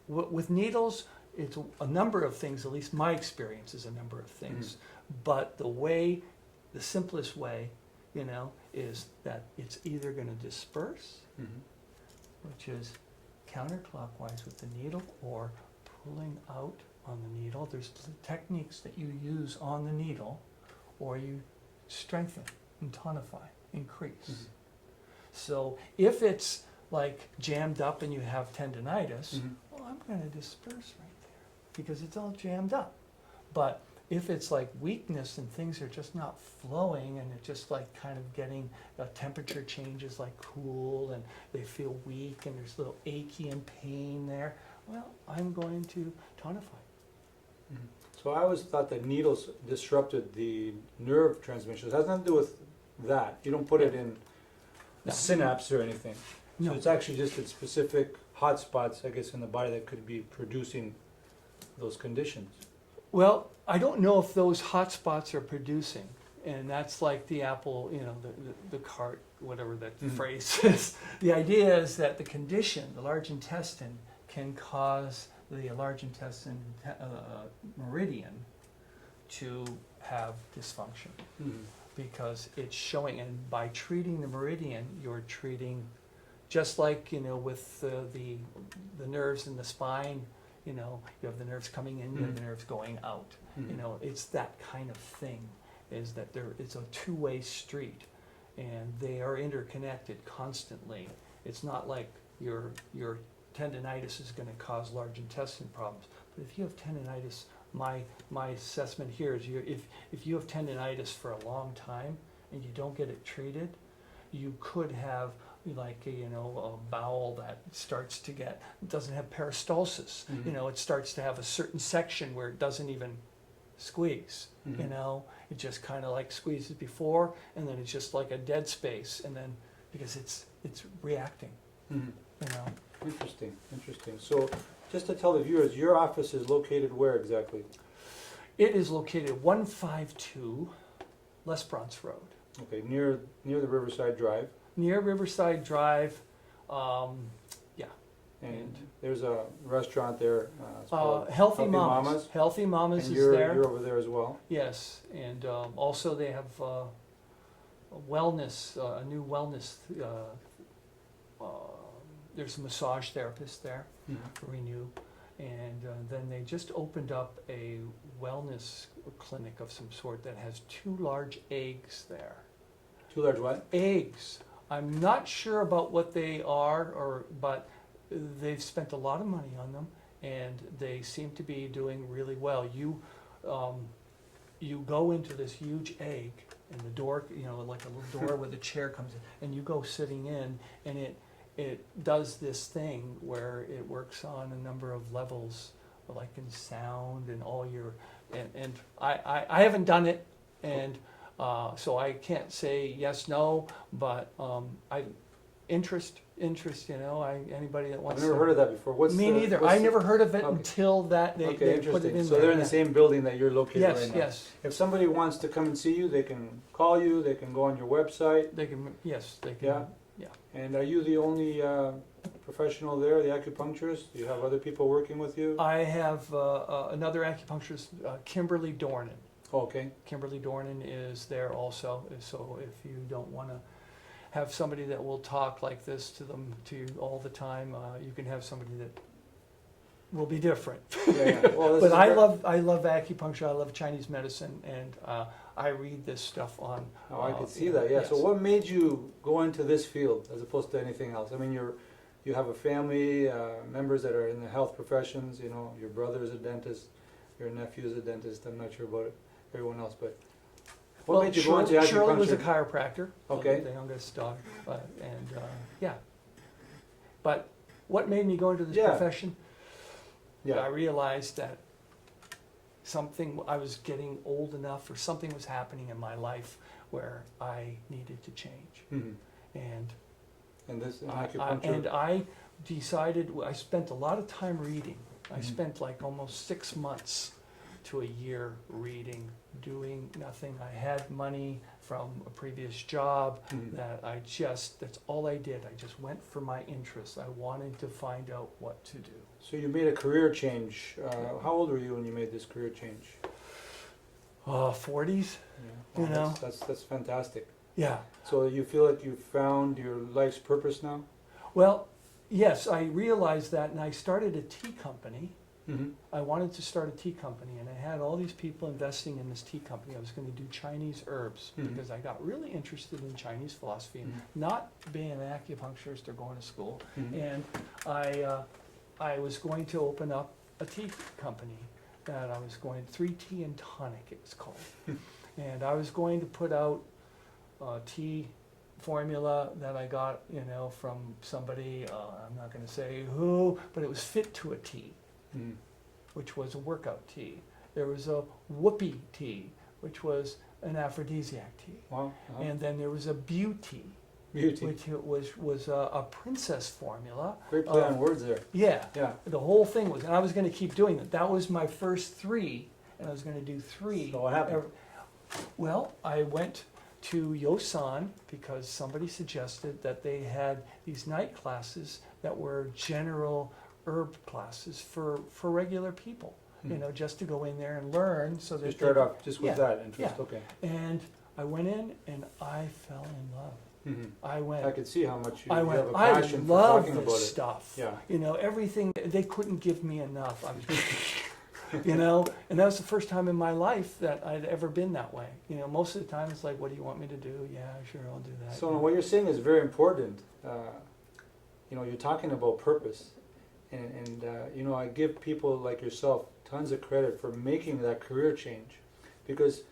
Speaker 2: with needles, it's a number of things, at least my experience is a number of things. But the simplest way, you know, is that it's either going to disperse, which is counterclockwise with the needle, or pulling out on the needle. There's techniques that you use on the needle, or you strengthen and tonify, increase. So if it's like jammed up and you have tendinitis, well, I'm going to disperse right there because it's all jammed up. But if it's like weakness and things are just not flowing, and it's just like kind of getting temperature changes, like cool, and they feel weak and there's a little achy and pain there, well, I'm going to tonify.
Speaker 1: So I always thought that needles disrupted the nerve transmission. It has nothing to do with that. You don't put it in the synapse or anything. So it's actually just in specific hot spots, I guess, in the body that could be producing those conditions.
Speaker 2: Well, I don't know if those hot spots are producing, and that's like the apple, you know, the cart, whatever that phrase is. The idea is that the condition, the large intestine, can cause the large intestine meridian to have dysfunction, because it's showing, and by treating the meridian, you're treating, just like, you know, with the nerves in the spine, you know, you have the nerves coming in, you have the nerves going out. You know, it's that kind of thing, is that it's a two-way street, and they are interconnected constantly. It's not like your tendinitis is going to cause large intestine problems. But if you have tendinitis, my assessment here is if you have tendinitis for a long time and you don't get it treated, you could have like a bowel that starts to doesn't have peristalsis. You know, it starts to have a certain section where it doesn't even squeeze. You know, it just kind of like squeezes before, and then it's just like a dead space, and then because it's reacting. You know.
Speaker 1: Interesting. So, just to tell the viewers, your office is located where exactly?
Speaker 2: It is located 152 L'Esperance Road.
Speaker 1: Okay, near the Riverside Drive.
Speaker 2: Near Riverside Drive, yeah.
Speaker 1: And there's a restaurant there. It's called
Speaker 2: Healthy Mamas. Healthy Mamas
Speaker 1: and
Speaker 2: is there.
Speaker 1: you're over there as well.
Speaker 2: Yes, and also they have a wellness, a new wellness. There's a massage therapist there, Renew, and then they just opened up a wellness clinic of some sort that has 2 large eggs there.
Speaker 1: 2 large what?
Speaker 2: Eggs. I'm not sure about what they are, but they've spent a lot of money on them, and they seem to be doing really well. You go into this huge egg, and the door, like a little door with a chair comes in, and you go sitting in, and it does this thing where it works on a number of levels, like in sound and all your, and I haven't done it, and so I can't say yes, no, but interest, anybody that wants
Speaker 1: I've never heard of that before.
Speaker 2: Me neither. I never heard of it until that they put it
Speaker 1: interesting.
Speaker 2: in
Speaker 1: So
Speaker 2: there.
Speaker 1: they're in the same building that you're located
Speaker 2: Yes,
Speaker 1: right now.
Speaker 2: yes.
Speaker 1: If somebody wants to come and see you, they can call you, they can go on your website.
Speaker 2: They can, yes, they can.
Speaker 1: Yeah. And are you the only professional there, the acupuncturist? Do you have other people working with you?
Speaker 2: I have another acupuncturist, Kimberly Dornan.
Speaker 1: Oh, okay.
Speaker 2: Kimberly Dornan is there also. So if you don't want to have somebody that will talk like this to you all the time, you can have somebody that will be different.
Speaker 1: Yeah. Well,
Speaker 2: But I love acupuncture. I love Chinese medicine, and I read this stuff on.
Speaker 1: Oh, I could see that. Yeah.
Speaker 2: Yes.
Speaker 1: So what made you go into this field as opposed to anything else? I mean, you have a family, members that are in the health professions. Your brother is a dentist, your nephew is a dentist. I'm not sure about everyone else, but what made you go into acupuncture?
Speaker 2: Shirley was a chiropractor.
Speaker 1: Okay.
Speaker 2: The youngest daughter, yeah. But what made me go into this profession?
Speaker 1: Yeah.
Speaker 2: I realized that I was getting old enough, or something was happening in my life where I needed to change.
Speaker 1: Mm-hmm.
Speaker 2: And
Speaker 1: this acupuncture.
Speaker 2: and I decided, I spent a lot of time reading. I spent like almost 6 months to a year reading, doing nothing. I had money from a previous job that that's all I did. I just went for my interests. I wanted to find out what to do.
Speaker 1: So you made a career change. How old were you when you made this career change?
Speaker 2: 40s.
Speaker 1: Yeah. Well, that's fantastic.
Speaker 2: Yeah.
Speaker 1: So you feel like you found your life's purpose now?
Speaker 2: Well, yes, I realized that, and I started a tea company.
Speaker 1: Mm-hmm.
Speaker 2: I wanted to start a tea company, and I had all these people investing in this tea company. I was going to do Chinese herbs because I got really interested in Chinese philosophy, not being an acupuncturist or going to school. And I was going to open up a tea company that I was going, 3 Tea and Tonic it was called. And I was going to put out tea formula that I got, from somebody, I'm not going to say who, but it was fit to a tea. Which was a workout tea. There was a whoopee tea, which was an aphrodisiac tea.
Speaker 1: Wow.
Speaker 2: And then there was a beauty,
Speaker 1: Beauty.
Speaker 2: which was a princess formula.
Speaker 1: Great play on words there.
Speaker 2: Yeah.
Speaker 1: Yeah.
Speaker 2: The whole thing was, and I was going to keep doing that. That was my first 3, and I was going to do 3.
Speaker 1: So what happened?
Speaker 2: Well, I went to Yosan because somebody suggested that they had these night classes that were general herb classes for regular people, just to go in there and learn. So
Speaker 1: you start off just with that interest,
Speaker 2: yeah.
Speaker 1: okay.
Speaker 2: And I went in and I fell in love.
Speaker 1: I could see how much you
Speaker 2: I
Speaker 1: have a
Speaker 2: I
Speaker 1: passion for
Speaker 2: love
Speaker 1: talking
Speaker 2: this
Speaker 1: about it.
Speaker 2: stuff.
Speaker 1: Yeah.
Speaker 2: Everything, they couldn't give me enough. I was, and that was the first time in my life that I'd ever been that way. Most of the time it's like, what do you want me to do? Yeah, sure, I'll do that.
Speaker 1: So what you're saying is very important. You're talking about purpose. And I give people like yourself tons of credit for making that career change, because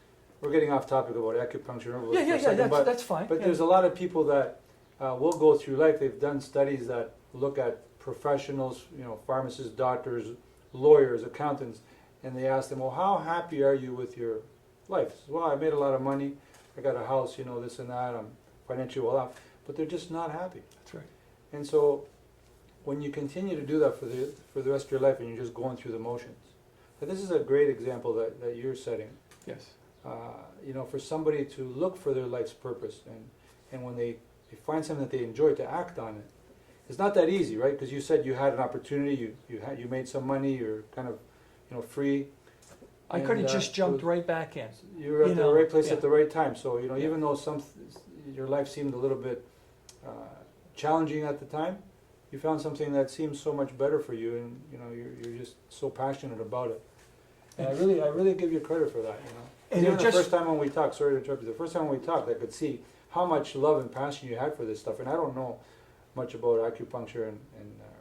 Speaker 1: we're getting off topic about acupuncture and herbalism for a second,
Speaker 2: that's fine.
Speaker 1: But there's a lot of people that will go through life. They've done studies that look at professionals, pharmacists, doctors, lawyers, accountants, and they ask them, well, how happy are you with your life? Well, I made a lot of money, I got a house, this and that, I'm financially well off, but they're just not happy.
Speaker 2: That's right.
Speaker 1: And so when you continue to do that for the rest of your life and you're just going through the motions, but this is a great example that you're setting.
Speaker 2: Yes.
Speaker 1: For somebody to look for their life's purpose, and when they find something that they enjoy, to act on it. it's not that easy, right? Because you said you had an opportunity, you made some money, you're kind of, free.
Speaker 2: I could have
Speaker 1: And,
Speaker 2: just jumped right back in.
Speaker 1: You were at
Speaker 2: You
Speaker 1: the
Speaker 2: know,
Speaker 1: right place
Speaker 2: yeah.
Speaker 1: at the right time. So,
Speaker 2: Yeah.
Speaker 1: even though your life seemed a little bit challenging at the time, you found something that seems so much better for you, and you're just so passionate about it. And I really give you credit for that.
Speaker 2: And
Speaker 1: Even
Speaker 2: it
Speaker 1: the
Speaker 2: just-
Speaker 1: first time when we talked, sorry to interrupt you, the first time when we talked, I could see how much love and passion you had for this stuff. And I don't know much about acupuncture and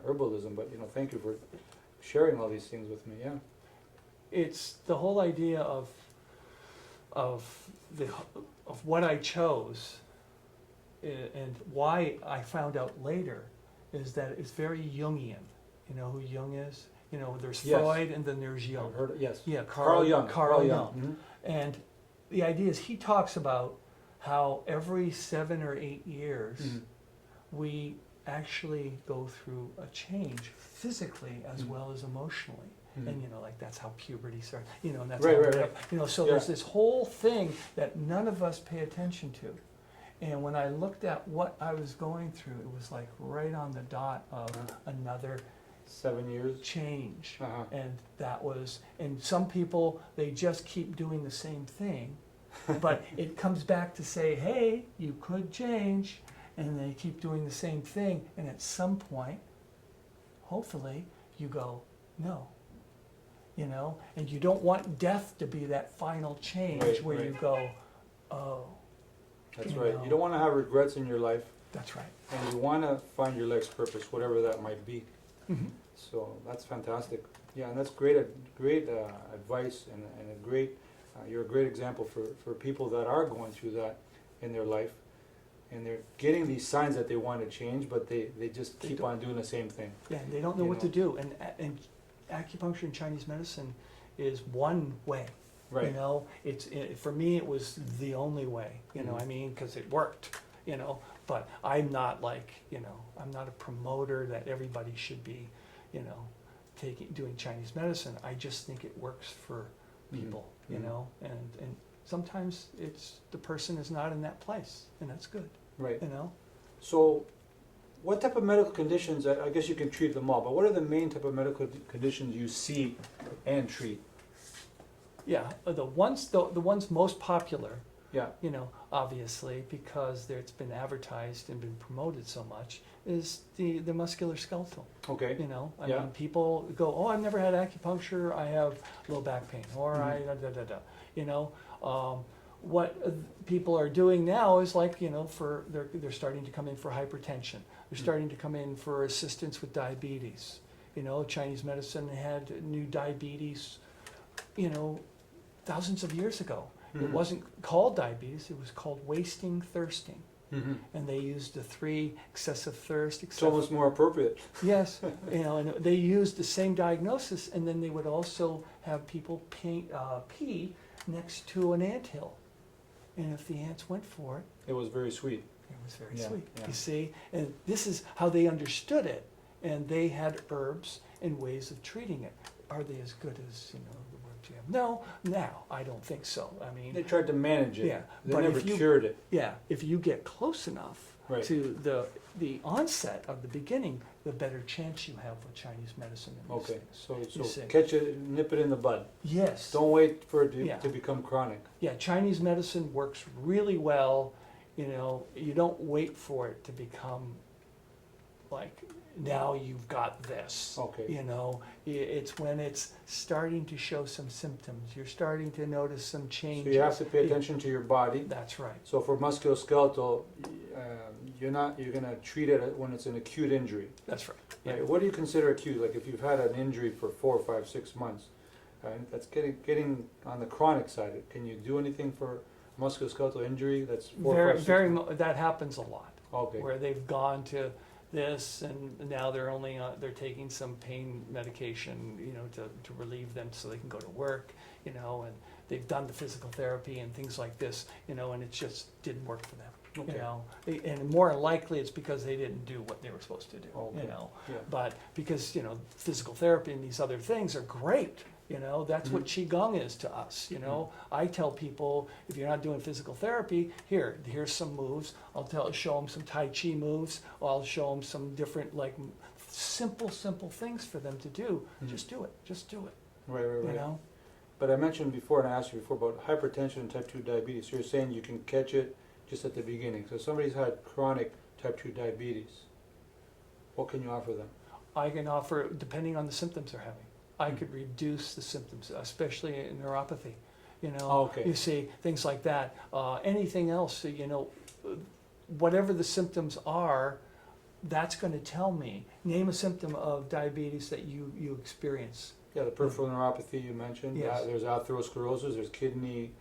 Speaker 1: herbalism, but thank you for sharing all these things with me. Yeah.
Speaker 2: It's the whole idea of what I chose, and why I found out later is that it's very Jungian. You know who Jung is? There's
Speaker 1: Yes.
Speaker 2: Freud and then there's Jung.
Speaker 1: I've heard it, yes.
Speaker 2: Yeah,
Speaker 1: Carl Jung.
Speaker 2: Carl Jung.
Speaker 1: Mhm.
Speaker 2: And the idea is he talks about how every 7 or 8 years
Speaker 1: Mhm.
Speaker 2: we actually go through a change physically as
Speaker 1: Mhm.
Speaker 2: well as emotionally.
Speaker 1: Mhm.
Speaker 2: And like that's how puberty starts, and that's
Speaker 1: Right,
Speaker 2: how
Speaker 1: right, right.
Speaker 2: so
Speaker 1: Yeah.
Speaker 2: there's this whole thing that none of us pay attention to. And when I looked at what I was going through, it was like right on the dot of another
Speaker 1: 7 years.
Speaker 2: change.
Speaker 1: Uh-huh.
Speaker 2: And some people, they just keep doing the same thing, but it comes back to say, hey, you could change, and they keep doing the same thing, and at some point, hopefully, you go, no. And you don't want death to be that final change
Speaker 1: Right,
Speaker 2: where
Speaker 1: right.
Speaker 2: you go, oh,
Speaker 1: That's
Speaker 2: You
Speaker 1: right.
Speaker 2: know.
Speaker 1: You don't want to have regrets in your life,
Speaker 2: that's right.
Speaker 1: and you want to find your life's purpose, whatever that might be.
Speaker 2: Mhm.
Speaker 1: So that's fantastic. Yeah, and that's great advice, and a great, you're a great example for people that are going through that in their life, and they're getting these signs that they want to change, but they just
Speaker 2: They
Speaker 1: keep
Speaker 2: don't.
Speaker 1: on doing the same thing.
Speaker 2: Yeah, they don't know
Speaker 1: You
Speaker 2: what to
Speaker 1: know.
Speaker 2: do, and acupuncture and Chinese medicine is one way.
Speaker 1: Right.
Speaker 2: For me, it was the only way,
Speaker 1: Mhm.
Speaker 2: because it worked, but I'm not I'm not a promoter that everybody should be, doing Chinese medicine. I just think it works for people,
Speaker 1: Mhm.
Speaker 2: and sometimes the person is not in that place, and that's good,
Speaker 1: Right.
Speaker 2: you know?
Speaker 1: So, what type of medical conditions, I guess you can treat them all, but what are the main type of medical conditions you see and treat?
Speaker 2: Yeah, the ones most popular,
Speaker 1: Yeah.
Speaker 2: obviously, because it's been advertised and been promoted so much, is the musculoskeletal.
Speaker 1: Okay.
Speaker 2: I
Speaker 1: Yeah.
Speaker 2: mean, people go, oh, I've never had acupuncture, I have low back pain, or
Speaker 1: Mhm.
Speaker 2: I da da da da. What people are doing now is they're starting to come in for hypertension. They're starting to come in for assistance with diabetes. Chinese medicine had new diabetes, thousands of years ago. It
Speaker 1: Mhm.
Speaker 2: wasn't called diabetes, it was called wasting thirsting.
Speaker 1: Mhm.
Speaker 2: And they used the 3 excessive thirst,
Speaker 1: It's almost more appropriate.
Speaker 2: yes, and they used the same diagnosis, and then they would also have people pee next to an anthill. And if the ants went for it,
Speaker 1: It was very sweet.
Speaker 2: it was very
Speaker 1: Yeah,
Speaker 2: sweet,
Speaker 1: yeah.
Speaker 2: you see? And this is how they understood it, and they had herbs and ways of treating it. Are they as good as, the herbs you have? No, now, I don't think so. I mean,
Speaker 1: They tried to manage it.
Speaker 2: yeah,
Speaker 1: They
Speaker 2: but
Speaker 1: never
Speaker 2: if you
Speaker 1: cured it.
Speaker 2: Yeah, if you get close enough
Speaker 1: Right.
Speaker 2: to the onset of the beginning, the better chance you have with Chinese medicine and these
Speaker 1: Okay.
Speaker 2: things.
Speaker 1: So
Speaker 2: see.
Speaker 1: catch it, nip it in the bud.
Speaker 2: Yes.
Speaker 1: Don't wait for it
Speaker 2: Yeah.
Speaker 1: to become chronic.
Speaker 2: Yeah, Chinese medicine works really well. You don't wait for it to become like, now you've got this.
Speaker 1: Okay.
Speaker 2: It's when it's starting to show some symptoms. You're starting to notice some changes.
Speaker 1: So you have to pay attention to your body.
Speaker 2: That's right.
Speaker 1: So for musculoskeletal, you're gonna treat it when it's an acute injury.
Speaker 2: That's right. Yeah.
Speaker 1: Right? What do you consider acute? Like if you've had an injury for 4, 5, 6 months, that's getting on the chronic side. Can you do anything for musculoskeletal injury that's 4, 5, 6 months?
Speaker 2: That happens a lot.
Speaker 1: Okay.
Speaker 2: Where they've gone to this and now they're taking some pain medication, to relieve them so they can go to work, and they've done the physical therapy and things like this, and it just didn't work for them.
Speaker 1: Okay.
Speaker 2: And more likely it's because they didn't do what they were supposed to do.
Speaker 1: Okay. Yeah.
Speaker 2: But because physical therapy and these other things are great, You know, that's what Qigong is to us. You know, I tell people, if you're not doing physical therapy, here's some moves. Show them some Tai Chi moves. I'll show them some different, like, simple things for them to do. Just do it. Just do it.
Speaker 1: Right.
Speaker 2: You know?
Speaker 1: But I mentioned before, and I asked you before about hypertension and type 2 diabetes. So you're saying you can catch it just at the beginning. So if somebody's had chronic type 2 diabetes, what can you offer them?
Speaker 2: I can offer, depending on the symptoms they're having, I could reduce the symptoms, especially in neuropathy. You know, you see things like that. Anything else, you know, whatever the symptoms are, that's going to tell me. Name a symptom of diabetes that you experience.
Speaker 1: Yeah, the peripheral neuropathy you mentioned.
Speaker 2: Yes.
Speaker 1: There's atherosclerosis. There's kidney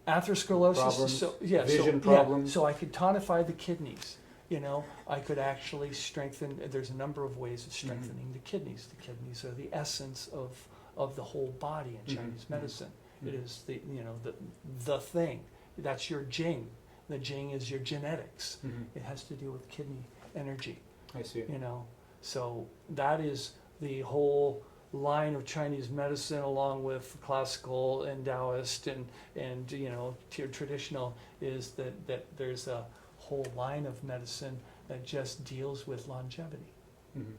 Speaker 2: Atherosclerosis.
Speaker 1: problems, vision problems.
Speaker 2: So I could tonify the kidneys. You know, I could actually strengthen. There's a number of ways of strengthening the kidneys. The kidneys are the essence of the whole body in Chinese medicine. It is the thing. That's your Jing. The Jing is your genetics. It has to do with kidney energy.
Speaker 1: I see.
Speaker 2: You know, so that is the whole line of Chinese medicine, along with classical and Daoist and you know, traditional, is that there's a whole line of medicine that just deals with longevity,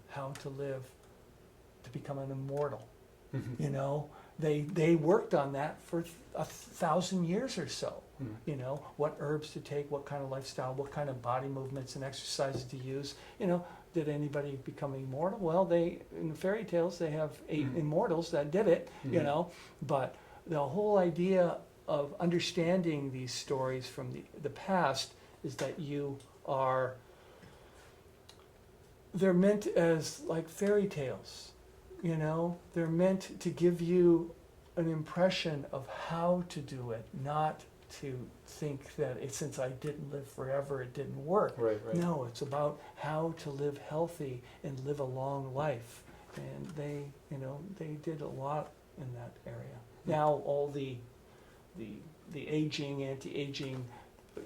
Speaker 2: how to live to become an immortal. You know, they worked on that for 1,000 years or so. You know, what herbs to take, what kind of lifestyle, what kind of body movements and exercises to use. You know, did anybody become immortal? Well, in the fairy tales they have 8 immortals that did it. You know, but the whole idea of understanding these stories from the past is that they're meant as like fairy tales, you know? They're meant to give you an impression of how to do it, not to think that since I didn't live forever, it didn't work.
Speaker 1: Right.
Speaker 2: No, it's about how to live healthy and live a long life. And they did a lot in that area. Now all the aging, anti-aging,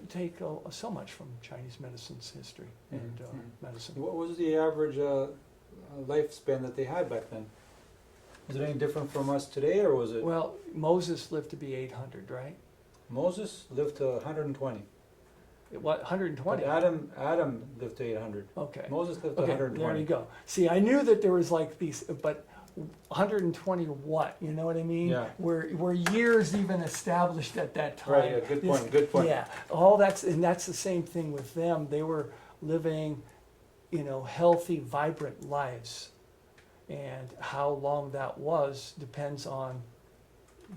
Speaker 2: take so much from Chinese medicine's history and medicine.
Speaker 1: What was the average lifespan that they had back then? Was it any different from us today, or was it?
Speaker 2: Well, Moses lived to be 800, right?
Speaker 1: Moses lived to 120.
Speaker 2: What, 120?
Speaker 1: But Adam lived to 800.
Speaker 2: Okay.
Speaker 1: Moses lived to
Speaker 2: Okay,
Speaker 1: 120.
Speaker 2: there you go. See, I knew that there was like these, but 120 what? You know what I mean?
Speaker 1: Yeah.
Speaker 2: Were years even established at that time?
Speaker 1: Right. Yeah. Good point.
Speaker 2: Yeah. That's the same thing with them. They were living, you know, healthy, vibrant lives, and how long that was depends on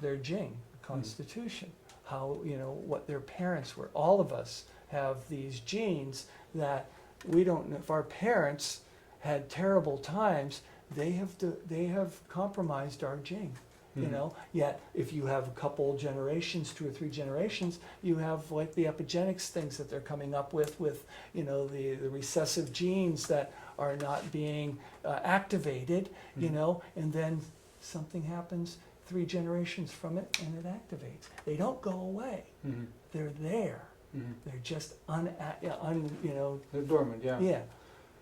Speaker 2: their Jing, constitution. How, you know, what their parents were. All of us have these genes that we don't know. If our parents had terrible times, they have compromised our Jing. You know, yet if you have a couple generations, 2 or 3 generations, you have like the epigenetics things that they're coming up with you know, the recessive genes that are not being activated, you know, and then something happens 3 generations from it and it activates. They don't go away. They're there. They're just you know.
Speaker 1: They're dormant. Yeah.
Speaker 2: Yeah.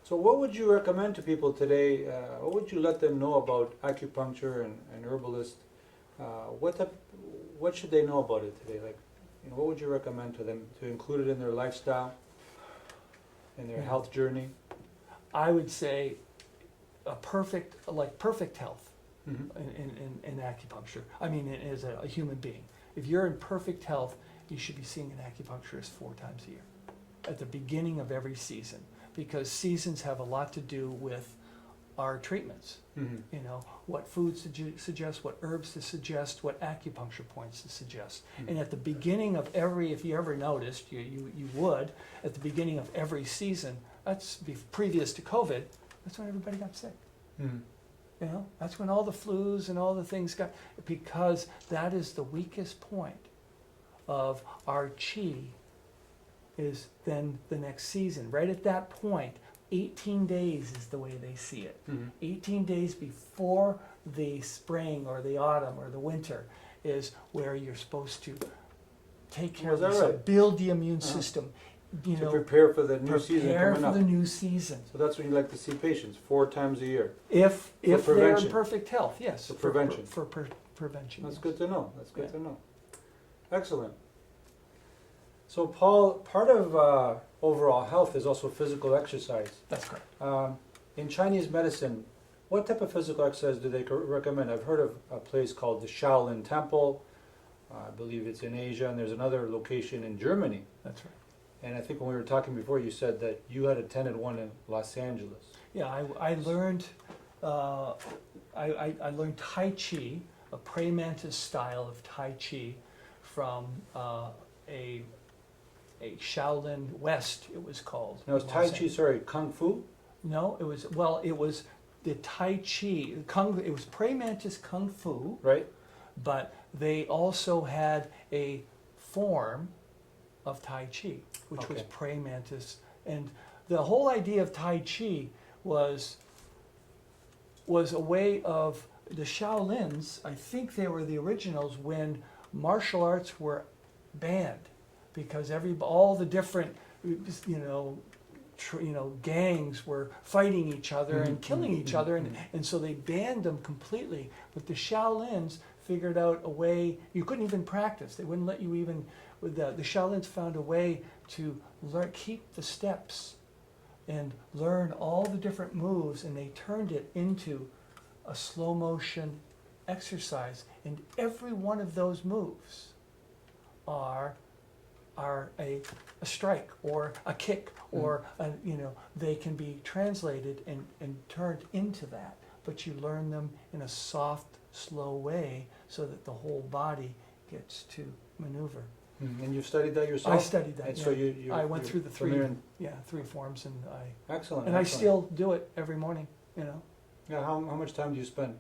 Speaker 1: So what would you recommend to people today? What would you let them know about acupuncture and herbalist? What should they know about it today? Like, you know, what would you recommend to them to include it in their lifestyle, in their health journey?
Speaker 2: I would say perfect health in acupuncture. I mean, as a human being. If you're in perfect health, you should be seeing an acupuncturist 4 times a year at the beginning of every season, because seasons have a lot to do with our treatments. You know, what foods to suggest, what herbs to suggest, what acupuncture points to suggest. And at the beginning of if you ever noticed, you would, at the beginning of every season, that's previous to COVID, that's when everybody got sick. You know, that's when all the flus and all the things because that is the weakest point of our chi, is then the next season. Right at that point, 18 days is the way they see it. 18 days before the spring or the autumn or the winter is where you're supposed to take care of yourself, build the immune system, you
Speaker 1: To
Speaker 2: know,
Speaker 1: prepare for the new season
Speaker 2: prepare
Speaker 1: coming
Speaker 2: for
Speaker 1: up.
Speaker 2: the new season.
Speaker 1: So that's when you like to see patients 4 times a year.
Speaker 2: If they're in
Speaker 1: prevention.
Speaker 2: perfect health, yes.
Speaker 1: For prevention.
Speaker 2: For prevention.
Speaker 1: That's
Speaker 2: yes.
Speaker 1: good to know. That's good
Speaker 2: Yeah.
Speaker 1: to know. Excellent. So Paul, part of overall health is also physical exercise.
Speaker 2: That's correct.
Speaker 1: In Chinese medicine, what type of physical exercise do they recommend? I've heard of a place called the Shaolin Temple. I believe it's in Asia, and there's another location in Germany.
Speaker 2: That's right.
Speaker 1: And I think when we were talking before, you said that you had attended one in Los Angeles.
Speaker 2: Yeah, I learned I learned Tai Chi, a praying mantis style of Tai Chi, from a Shaolin West. It was called.
Speaker 1: Now, it's
Speaker 2: in
Speaker 1: Tai
Speaker 2: Los
Speaker 1: Chi,
Speaker 2: Angeles.
Speaker 1: sorry, Kung Fu?
Speaker 2: No, it was the Tai Chi. It was praying mantis Kung Fu,
Speaker 1: Right?
Speaker 2: but they also had a form of Tai Chi, which was
Speaker 1: Okay.
Speaker 2: praying mantis. And the whole idea of Tai Chi was a way of the Shaolins. I think they were the originals when martial arts were banned, because all the different gangs were fighting each other and killing each other, and so they banned them completely. But the Shaolins figured out a way. You couldn't even practice. They wouldn't let you even. The Shaolins found a way to keep the steps and learn all the different moves, and they turned it into a slow motion exercise. And every one of those moves are a strike or a kick, or they can be translated and turned into that. But you learn them in a soft, slow way so that the whole body gets to maneuver.
Speaker 1: And you've studied that yourself?
Speaker 2: I studied that.
Speaker 1: And
Speaker 2: yeah.
Speaker 1: so you
Speaker 2: I went through the three
Speaker 1: familiar-
Speaker 2: forms, and
Speaker 1: Excellent.
Speaker 2: I
Speaker 1: excellent.
Speaker 2: still do it every morning.
Speaker 1: Yeah. How much time do you spend?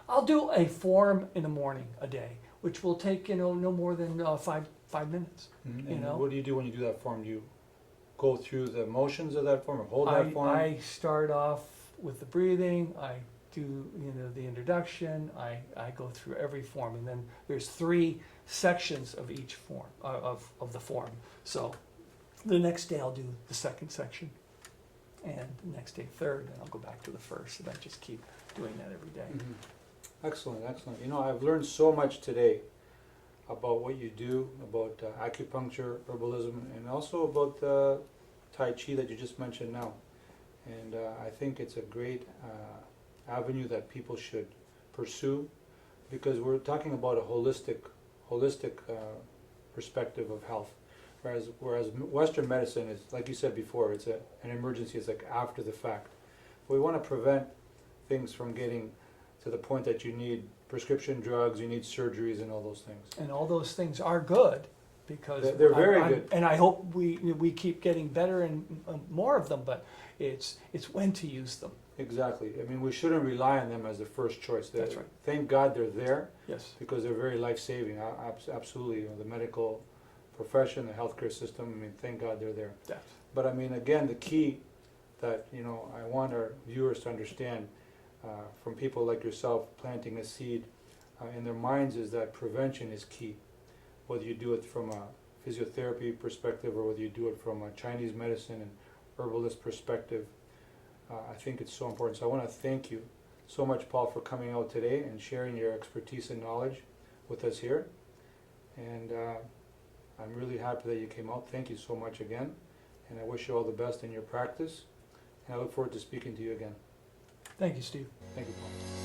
Speaker 2: I'll do a form in the morning a day, which will take no more than 5 minutes.
Speaker 1: And what do you do when you do that form? Do you go through the motions of that form or hold that form?
Speaker 2: I start off with the breathing. I do the introduction. I go through every form, and then there's 3 sections of each form of the form. So the next day I'll do the second section, and the next day third, and I'll go back to the first, and I just keep doing that every day.
Speaker 1: Excellent, excellent. I've learned so much today about what you do, about acupuncture, herbalism, and also about Tai Chi that you just mentioned now. And I think it's a great avenue that people should pursue, because we're talking about a holistic perspective of health. Whereas Western medicine is, like you said before, it's an emergency. It's like after the fact. But we want to prevent things from getting to the point that you need prescription drugs, you need surgeries, and all those things.
Speaker 2: And all those things are good, because
Speaker 1: They're very good.
Speaker 2: And I hope we keep getting better and more of them. But it's when to use them.
Speaker 1: Exactly. I mean, we shouldn't rely on them as the first choice.
Speaker 2: That's right.
Speaker 1: Thank God they're there,
Speaker 2: Yes.
Speaker 1: because they're very life-saving. Absolutely. The medical profession, the healthcare system, I mean, thank God they're there.
Speaker 2: Yes.
Speaker 1: But I mean, again, the key that, I want our viewers to understand from people like yourself planting a seed in their minds is that prevention is key. Whether you do it from a physiotherapy perspective or whether you do it from a Chinese medicine and herbalist perspective, I think it's so important. So I want to thank you so much, Paul, for coming out today and sharing your expertise and knowledge with us here. And I'm really happy that you came out. Thank you so much again. And I wish you all the best in your practice. And I look forward to speaking to you again.
Speaker 2: Thank you, Steve.
Speaker 1: Thank you, Paul.